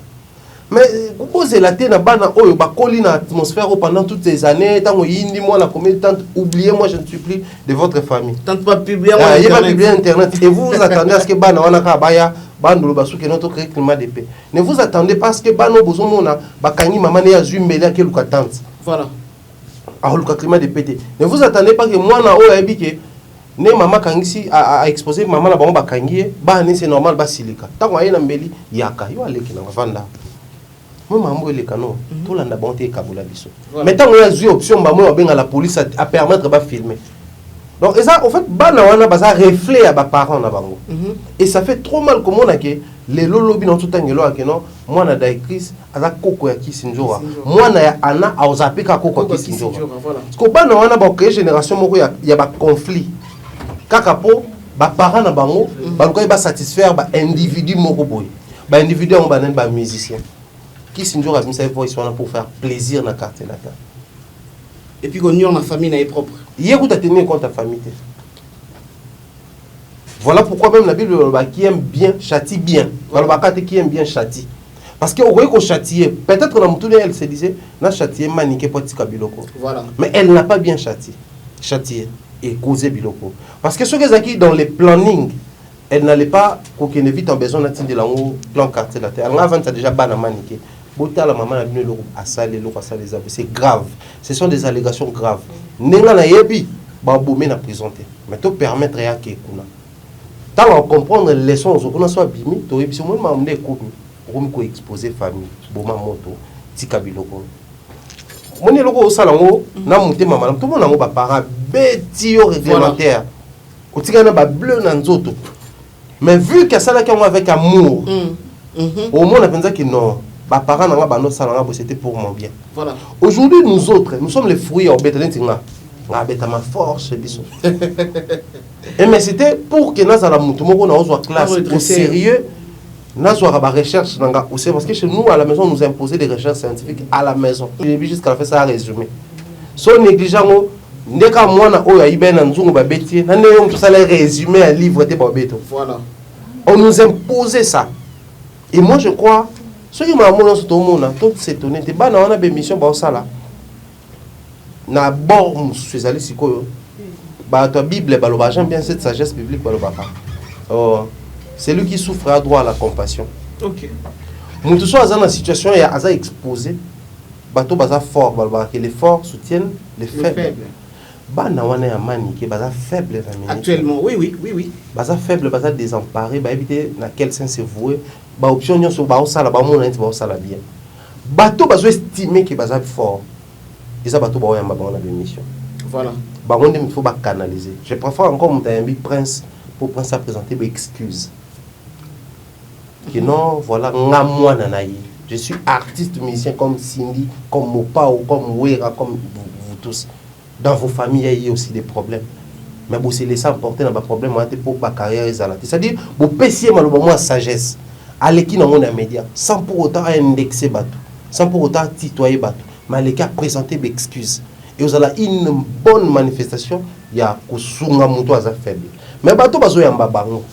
Mais pourquoi c'est la tête na bana oyo bakoli na atmosphère pendant toutes ces années tant yindi moi la combien de temps oubliez moi je ne suis plus de votre famille tant pas publier il pas publier internet et vous attendez à ce que bana wana ka baya bando lo basu que notre climat de paix ne vous attendez pas à ce que bana bozo mona bakangi maman ne azumbeli ke luka tante voilà a luka climat de paix ne vous attendez pas que moi na oyo abike ne maman kangisi a exposer maman na bango bakangi ba ne c'est normal ba silika tant ayena mbeli yaka yo aleki na vanda. Moi mambo le canon tout la bonté kabula biso mais tant on a eu option ba moi benga la police à permettre ba filmer donc et ça en fait bana wana ba ça reflet à ba parents na bango et ça fait trop mal comme on a que les lolobi dans tout tangelo a que non moi na directrice aza koko ya kisinjora moi na ya ana a ozapika koko ya kisinjora parce que bana wana ba créer génération moko ya ba conflit kaka po ba parents na bango ba luka ba satisfaire ba individu moko boy ba individu on ba nen ba musicien qui s'injure à sa voix pour faire plaisir dans le quartier là. Et puis qu'on y a la famille est propre. Hier où tu as tenu compte ta famille. Voilà pourquoi même la Bible qui aime bien châtie bien. Voilà qui aime bien châtie. Parce que au qu'on châtier, peut-être que dans elle se disait na châtier maniqué potika biloko. Voilà. Mais elle n'a pas bien châtié et causé biloko. Parce que ceux qui dans les plannings elle n'allait pas qu'on ait vite en besoin d'atteindre de l'angle plan quartier là. Elle avant ça déjà ban maniqué. La maman a venu à saler c'est grave. Ce sont des allégations graves. Nenga na yebi ba bomé na présenté. Mais to permettre ya ke kuna. Tant on comprendre les leçons on soit bimi to yebi moi m'a emmené ko exposer famille boma moto tika biloko. Moni loko salango na monté maman tout monde na ba parents beti au réglementaire. Ko tika na ba bleu na nzoto. Mais vu que ça là qu'on avec amour. Au moins on a pensé que non. Bah, parents n'ont pas c'était pour mon bien. Voilà. Aujourd'hui, nous autres, nous sommes les fruits en bête. Ma force, et mais c'était pour que nous ayons classe au sérieux, nous ayons la recherche aussi parce que chez nous à la maison, nous imposons des recherches scientifiques à la maison. Jusqu'à la fin, ça a résumé. Sans négligent, dès que moi na oya ibena nzungu ba beti, na néon tout ça les résumé un livre de Bobeto. Voilà. On nous imposait ça. Et moi je crois ceux qui m'ont montré tout le monde, tout s'étonné. T'es pas dans une émission bah ça là. Na bon, suis allé si quoi. Bah ta Bible, bah le j'aime bien cette sagesse biblique bah le papa. Oh, c'est lui qui souffre à droit à la compassion. Ok. Nous tous sommes dans une situation et à exposé. Bah tout bah fort, bah que les forts soutiennent les faibles. bana wana ya manike baza faible actuellement oui baza faible baza désemparé ba éviter na quel sens se vouer ba option nyonso ba osala ba mona nti ba osala bien bato bazo estimer que baza fort eza bato ba oyamba ba na émission voilà ba on il faut ba canaliser je préfère encore mon Tayambi Prince pour Prince à présenter des excuses que non voilà nga mwana na ye je suis artiste musicien comme Cindy comme Mopao comme Wera comme vous tous. Dans vos familles, il y a aussi des problèmes. Mais vous se laissez emporter dans vos problèmes pour ma carrière. C'est-à-dire, vous payez ma sagesse. Allez qui dans mon média, sans pour autant indexer bateau, sans pour autant titoyer bateau. Mais allez qu'à présenter des excuses. Et vous avez une bonne manifestation, il y a Kusunga Mouto à faible. Mais bateau, vous avez un babango.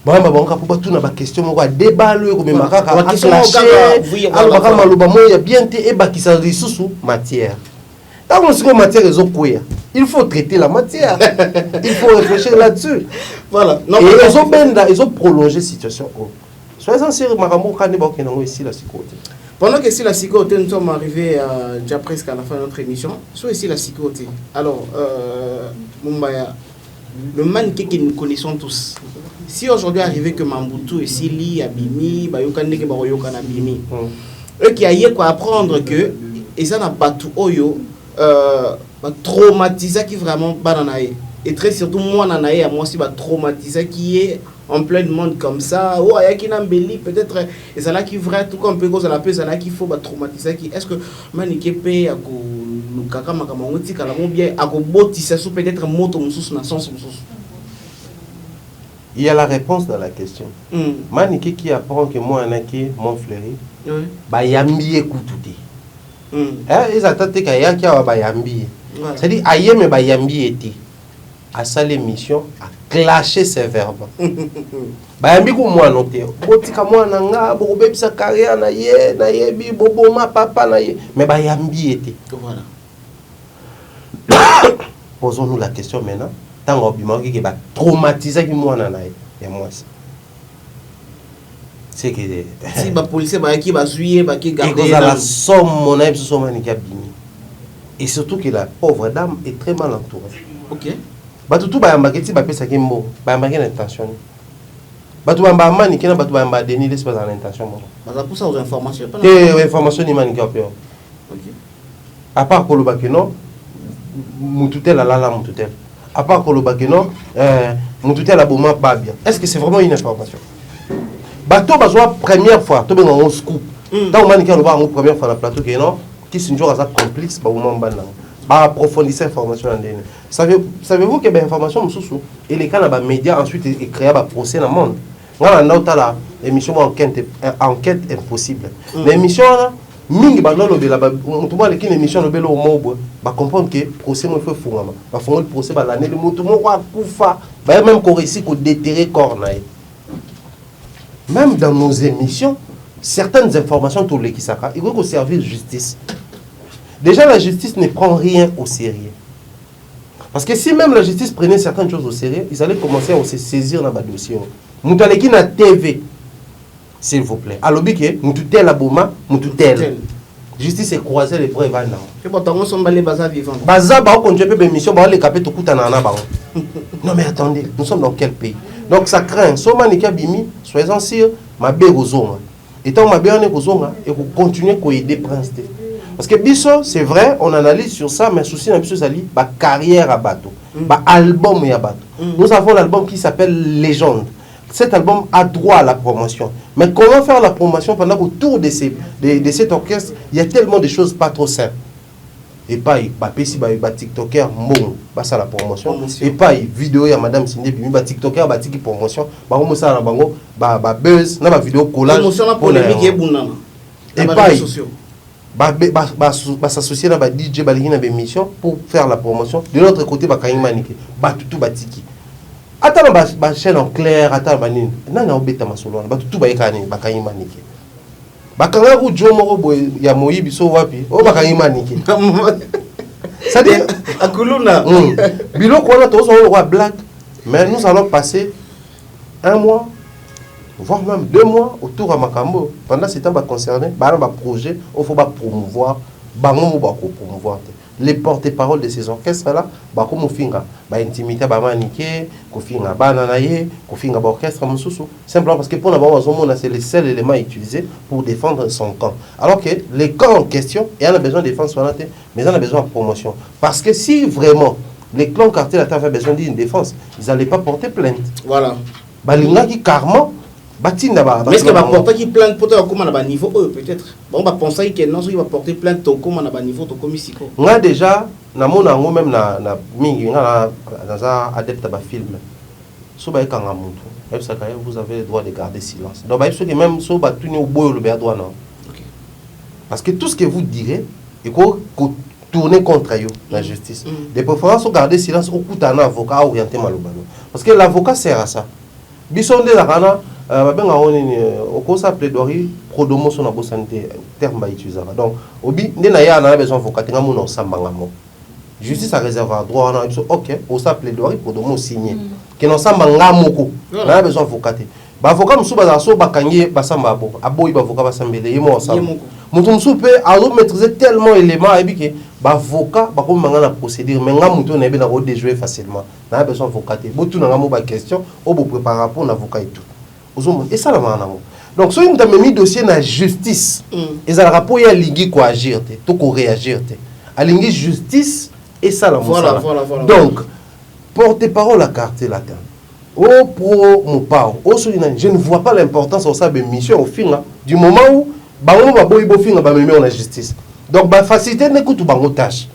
Bon, ma banque pour tout na question moi débat le comme makaka a clasher alobaka maloba moya bien te et bakisa ressources matière. Dans le matière il faut traiter la matière. Il faut réfléchir là-dessus. Voilà. Non, et ils ont prolongé la situation. Soyez sincères, Marambo Kanebo ici la sécurité. Pendant que ici la sécurité, nous sommes arrivés déjà presque à la fin de notre émission. Soit ici la sécurité. Alors, Mumbaya, le mannequin que nous connaissons tous. Si aujourd'hui arrivé que Mambutu et Sili, Abimi, Bayokane ke Baroyokan Abimi, eux qui aillent quoi apprendre que ils ont un bateau oyo traumatisé qui vraiment bananaï. Et très surtout moi nanaï à moi aussi traumatisé qui est en plein monde comme ça. Oh il y a qui n'embellit peut-être et ça là qui vrai tout comme peut cause la paix ça là qu'il faut traumatisé qui est-ce que manique paye à ko nous kaka makamongoti kala mo bien à ko botisa sous peut-être moto mususu na sens mususu. Il y a la réponse dans la question. Manique qui apprend que moi anaki mon fleuri ba yambi écouter. Ils attendent qu'il y ait un bayambi. C'est-à-dire, aïe, mais bayambi était à sa l'émission, à clasher ses verbes. Bayambi, comme moi, noté. Botika moi, nanga, bobe, sa carrière, na ye, bi, bobo, ma papa, na ye. Mais bayambi était. Voilà. Posons-nous la question maintenant. Tant qu'on qui va traumatiser moi, nana, et moi, c'est que si les policiers qui va suivre bah qui garder la somme mon aime ce et surtout que la pauvre dame est très mal entourée. OK ba tout ba mbaketi ba pesa kimbo ba mbaketi l'intention ba tout ba mani kena ba tout ba mba deni laisse pas dans l'intention bon ba pour ça aux informations et information ni mani kapio. OK à part ko lo ba keno mututel la mututel à part ko lo ba keno mututel la boma pas bien est-ce que c'est vraiment une information? Bateau besoin première fois, tu as un scoop. Dans le moment où on va première fois dans le plateau, qui sont toujours complices, bah approfondir cette information. Savez-vous que l'information et les cas dans les médias ensuite créé un procès dans le monde. On a la émission enquête impossible. L'émission mingi ba lolo bela ba mutumo le kin émission le belo mobo ba comprendre que procès mo fait fungama ba fongo le procès ba l'année le mutumo kwa kufa ba même ko réussi ko déterrer corps na. Même dans nos émissions, certaines informations tout les qui s'accroissent, il faut qu'au service justice. Déjà, la justice ne prend rien au sérieux. Parce que si même la justice prenait certaines choses au sérieux, ils allaient commencer à se saisir dans le dossier. Moutaleki na TV, s'il vous plaît. Alors, biké, moututel la boma, moututel. Justice est croisée les preuves. Et pourtant, on sont les bazar vivants. Bazar, bah, on continue l'émission, bah, les capés tout coûtent à nana, bah. Non, mais attendez, nous sommes dans quel pays? Donc ça craint. Soma nika bimi, soyez-en sûrs, ma bé rozonga. Et tant ma bé on est rozonga, et vous continuez à aider Prince. Parce que biso, c'est vrai, on analyse sur ça, mais souci n'a plus ali, ba carrière à bateau, ba album et à bateau. Nous avons l'album qui s'appelle Légende. Cet album a droit à la promotion. Mais comment faire la promotion pendant qu'autour de cet orchestre, il y a tellement de choses pas trop simples. Et pas il ba TikToker mon ba ça la promotion et pas vidéo ya madame Cindy bimi ba TikToker ba tiki promotion ba mo ça na bango ba buzz na ba vidéo collage promotion la polémique et bunana et pas ba s'associer na ba DJ ba lingina ba émission pour faire la promotion de l'autre côté ba kayima manike ba tout ba tiki attends ba chaîne en clair attends ba nini na obeta masolo ba tout ba ekani ba kayima manike bakanga ku jomo ko ya moyibi so wapi o bakayima niki ça dit akuluna bilo ko na to so roi black mais nous allons passer 1 mois voire même 2 mois autour à Makambo pendant ce temps va concerner ba projet il faut pas promouvoir bango ba ko promouvoir les porte-parole de ces orchestres-là, comme Finga, intimité, Maniké, Kofinga, Bananaye, Kofinga, orchestre, simplement parce que pour avoir c'est le seul élément utilisé pour défendre son camp. Alors que les camps en question, il y en a besoin de défense, mais il en a besoin de promotion. Parce que si vraiment les clans cartel avaient besoin d'une défense, ils n'allaient pas porter plainte. Voilà. Balinga qui carrément. Mais est-ce qu'il va porter plainte pour un niveau peut-être? Bon, va penser que non, il va porter plainte au comment à niveau de commission. Moi déjà, na mona ngo même na mingi na adepte à film. So ba kanga mutu. Vous avez le droit de garder silence. Donc ba que même so ba tuni au boyo le droit non. Parce que tout ce que vous direz et qu'on tourner contre eux la justice. De préférence au garder silence au coup d'un avocat orienté malobano. Parce que l'avocat sert à ça. Bison de la rana au cours de plaidoirie, prodomo son abo santé, terme utilisé. Donc, obi, n'a pas besoin d'avocat, n'a pas besoin justice a réservé un droit, on a dit, ok, au sa plaidoirie, prodomo signé. Que non samba ngamoko, n'a pas besoin d'avocat. Avocat, nous sommes à bakangi, basamba abo, abo iba avocat basambele, yemo ensemble. Moutou soupe, a maîtriser tellement d'éléments, et que l'avocat, par contre, la procédure, mais ngamoutou n'a pas déjouer facilement, n'a pas besoin d'avocat. Boutou n'a pas question, au beau préparer pour l'avocat et tout. Et ça, donc, si vous avez mis dossier dans la justice, et ça rapport à l'ingui quoi agir, tout qu'on réagir, à l'ingui justice, et ça, voilà. Donc, porte-parole à carte latin. Oh, pro, mon pao, je ne vois pas l'importance de sa mission au fin du moment où, on a justice. Donc, facilité n'est que tout le tâche.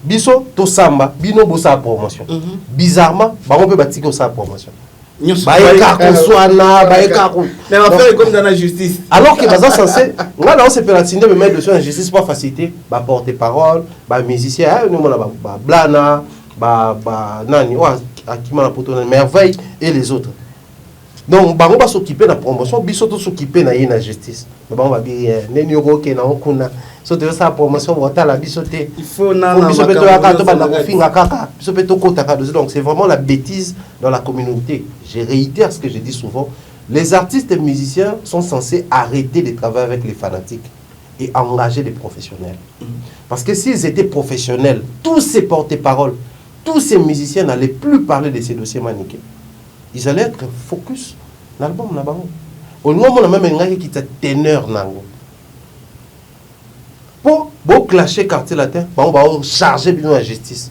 Biso, to samba, bino bossa promotion. Bizarrement, on peut bâtir sa promotion. Mais comme dans la justice. Alors que c'est censé, moi là on s'est fait la signer, mais mettre dessus la justice pour faciliter, porte-parole, musicien, blana, nani, akima la merveille et les autres. Donc on va s'occuper de la promotion, biso to s'occuper de la justice. Mais on va dire neni roke na okuna. So de sa promotion la bisoté. Il faut donc c'est vraiment la bêtise dans la communauté. Je réitère ce que je dis souvent. Les artistes et musiciens sont censés arrêter de travailler avec les fanatiques et engager des professionnels. Parce que s'ils étaient professionnels, tous ces porte-paroles, tous ces musiciens n'allaient plus parler de ces dossiers maniqués. Ils allaient être focus dans l'album. Au moment où on a même un gars qui est téneur nango. Pour clasher quartier latin, on va charger la justice.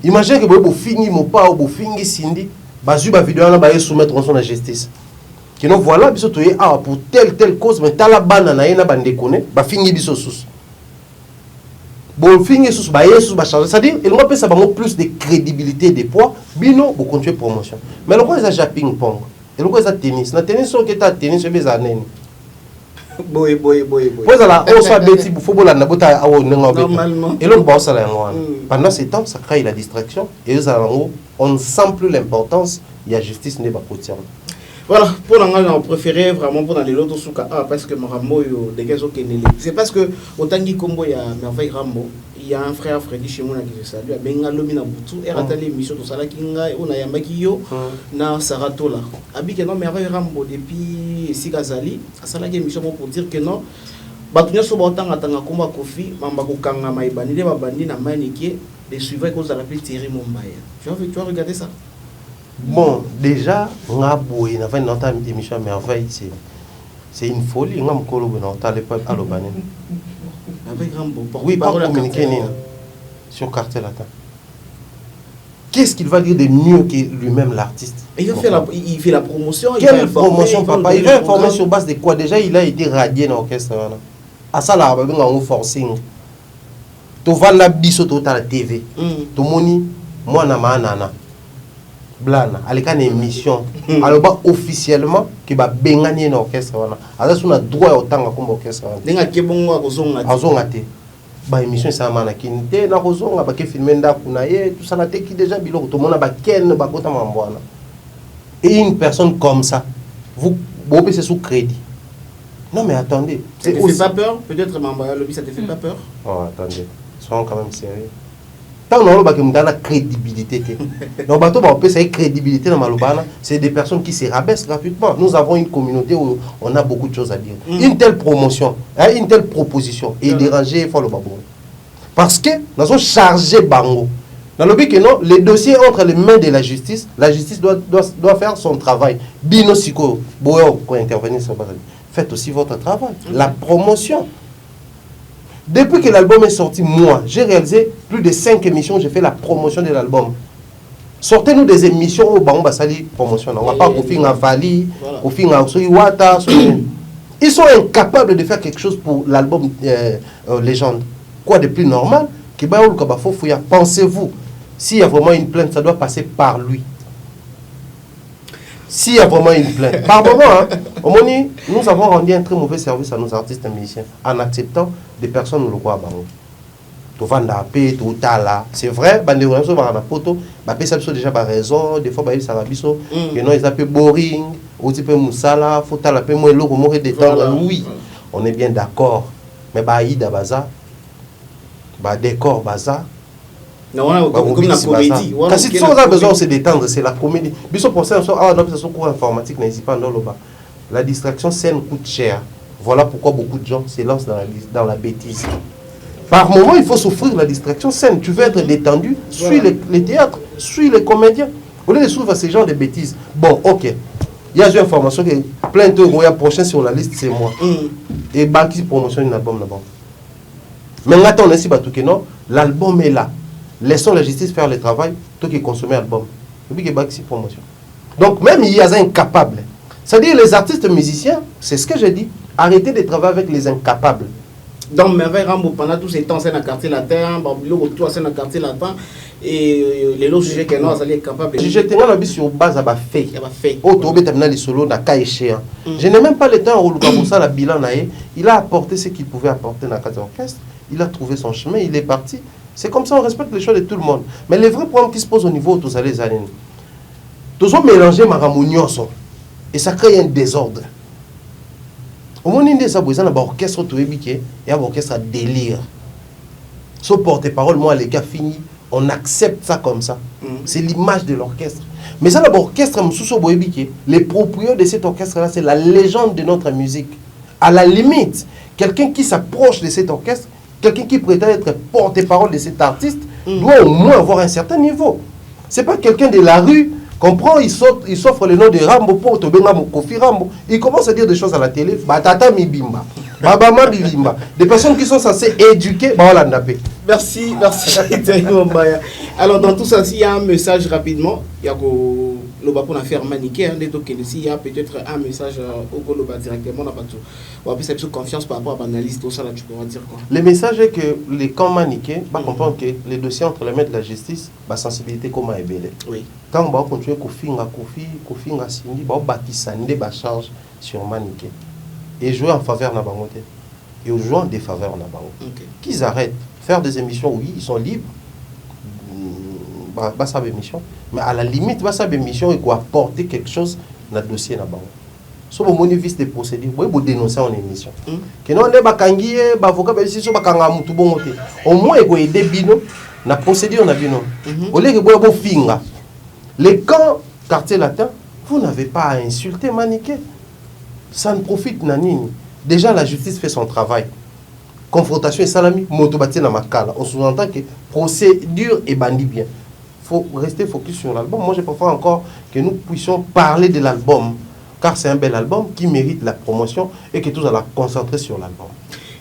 Imaginez que vous finissez mon pas ou vous finissez Cindy, bazu ba vidéo là ba soumettre en la justice. Que nous voilà biso to pour telle cause mais tala banana na bande connaît, ba finissez biso sous. Bon finissez sous ba yesu ba charger, c'est-à-dire il va ça plus de crédibilité de poids, bino pour continuer promotion. Mais le quoi ça ping pong. Et le quoi ça tennis, na tennis so que ta tennis c'est des années. Boy. Voilà, on soit bêtis, il faut la nabota à normalement. Et l'on bosse à la pendant ce temps, ça crée la distraction. Et on ne sent plus l'importance. Il y a justice n'est pas possible. Voilà, pour l'angle, on préférait vraiment pour dans les autres soukas parce que Marambo c'est parce que autant qu'il combo il y a merveille Rambo. Il y a un frère Freddy chez moi qui se salue à Bengalomi na Boutou et raté l'émission de Salakinga on a Yamakiyo na Saratola. Abi que non merveille Rambo depuis Sigazali à Salaki émission pour dire que non batunya so botang atanga komba kofi mamba ko kanga maibani les babandi na maniki les suivants cause à la plus Thierry Mombaya. Tu as regardé ça? Bon, déjà on a boé na 20 ans émission merveille c'est une folie on a mkolo na otale pas à l'Obané. Oui, pas communiquer sur cartel latin. Qu'est-ce qu'il va dire de mieux que lui-même l'artiste? Il fait la promotion. Quelle promotion, papa? Il va informer sur base de quoi? Déjà, il a été radié dans l'orchestre. À ça, là, on va forcing. Tu vas la biso à la TV. Tu moni, moi, na Blana, avec une émission. Alors, officiellement, qui va bengagner dans l'orchestre. Alors, on a droit autant comme orchestre. Ba émission ça manakine te na kozonga ba ke filmer ndaku na ye tout ça na te qui déjà biloko to mona ba ken ba kota mambwana. Et une personne comme ça vous c'est sous crédit. Non mais attendez, c'est aussi pas peur peut-être Mambaya lobby ça te fait pas peur? Oh attendez, soyons quand même sérieux. Tant on a la crédibilité. Donc, cette crédibilité dans Malobana, c'est des personnes qui se rabaissent gratuitement. Nous avons une communauté où on a beaucoup de choses à dire. Une telle promotion, une telle proposition est dérangée, il faut le babou. Parce que nous avons chargé Bango. Dans le but que non, les dossiers entre les mains de la justice doit faire son travail. Bino Siko, Boyo, pour intervenir sur le faites aussi votre travail. La promotion. Depuis que l'album est sorti, moi, j'ai réalisé plus de 5 émissions, j'ai fait la promotion de l'album. Sortez-nous des émissions où Bango Basali promotion. On ne va pas au fin à Fali, au fin à Soiwata. Ils sont incapables de faire quelque chose pour l'album Légende. Quoi de plus normal que pensez-vous, s'il y a vraiment une plainte, ça doit passer par lui. S'il y a vraiment une plainte. Par moment, hein, nous avons rendu un très mauvais service à nos artistes et musiciens en acceptant des personnes le roi Bango. C'est vrai, ça déjà par raison, des fois ça va biso, ils appellent boring, ou tu peux moussala, faut la paix moins lourd, mourir détendre. Oui, on est bien d'accord. Mais Baïda Baza, décor Baza. Non, on a comme la comédie. Parce que si on a besoin de se détendre, c'est la comédie. Biso pour ça, on cours informatique, n'hésite pas, la distraction scène coûte cher. Voilà pourquoi beaucoup de gens se lancent dans la bêtise. Par moment, il faut souffrir la distraction scène. Tu veux être détendu, suis les théâtres, suis les comédiens. Au lieu de souffrir ces gens de bêtises. Bon, ok. Il y a une information que plein de Roya prochain sur la liste, c'est moi. Et Baki promotionne un album là-bas. Mais maintenant, on est ici, non, l'album est là. Laissons la justice faire le travail, toi qui consomme l'album. Et puis, Baki promotion. Donc, même il y a des incapables. C'est-à-dire, les artistes musiciens, c'est ce que j'ai dit, arrêtez de travailler avec les incapables. Donc, Merveille Rambo, pendant tous ces temps, c'est dans le quartier latin, Babilo, toi, c'est dans le quartier latin, et les autres sujets que nous allons être capables de. Je tenais la vie sur base à fait. Oh, tu as terminé les solos, dans cas échéant. Je n'ai même pas le temps pour ça, la bilan, il a apporté ce qu'il pouvait apporter dans le orchestre, il a trouvé son chemin, il est parti. C'est comme ça, on respecte les choix de tout le monde. Mais les vrais problèmes qui se posent au niveau de tous les années, tous ont mélangé ma ramounioso, et ça crée un désordre. Au moment où il y a un orchestre et un orchestre à délire. Ce porte-parole, moi, les gars, fini, on accepte ça comme ça. C'est l'image de l'orchestre. Mais ça, l'orchestre, les propriétaires de cet orchestre-là, c'est la légende de notre musique. À la limite, quelqu'un qui s'approche de cet orchestre, quelqu'un qui prétend être porte-parole de cet artiste, doit au moins avoir un certain niveau. Ce n'est pas quelqu'un de la rue. Comprends, il s'offre le nom de Rambo pour te donner Kofi Rambo. Il commence à dire des choses à la télé. Batata Mibimba. Babama Bibimba. Des personnes qui sont censées éduquer. Merci. Alors, dans tout ça, s'il y a un message rapidement, il y a le pour faire maniquer. Il y a peut-être un message au Loba directement. On va plus confiance par rapport à l'analyse. Tout ça, là, tu pourras dire quoi? Le message est que les camps maniqués va comprendre que les dossiers entre les mains de la justice, la sensibilité comment est belle. Oui. Quand on va continuer Kofi Sindi, on va bâtir des charges sur maniqué et jouer en faveur de la banque et jouer en défaveur de la banque. Qu'ils arrêtent faire des émissions, oui, ils sont libres. Mais à la limite, émission il faut apporter quelque chose dans le dossier. Si vous avez vice de procédure, vous pouvez dénoncer en émission. Que non, au moins, il faut aider Bino dans la procédure. Au lieu de vous finir, les camps quartier latin, vous n'avez pas à insulter Maniké. Ça ne profite nanini. Déjà, la justice fait son travail. Confrontation et salami, motobati na makala. On sous-entend que procédure est bandit bien. Il faut rester focus sur l'album. Moi, je préfère encore que nous puissions parler de l'album, car c'est un bel album qui mérite la promotion et que tous allons concentrer sur l'album.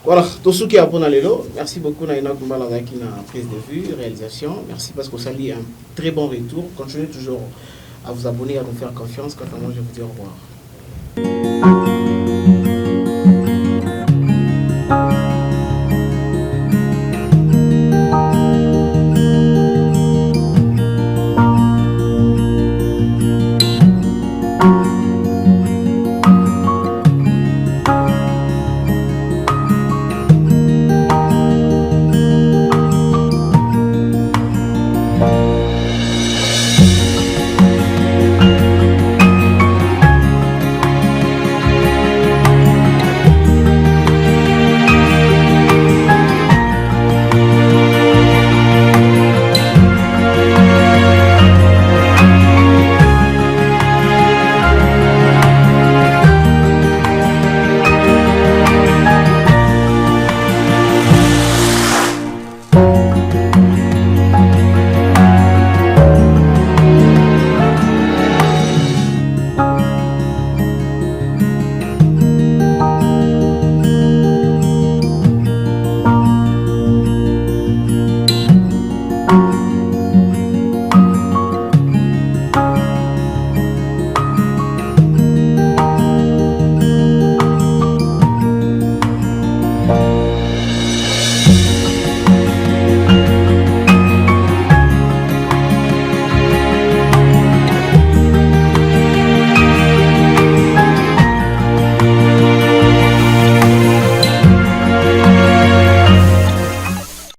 Voilà, tout ce qui est à Ponalelo. Merci beaucoup, Naina Kumbala, qui a prise de vue, réalisation. Merci parce que ça lit un très bon retour. Continuez toujours à vous abonner, à nous faire confiance. Quant à moi, je vous dis au revoir.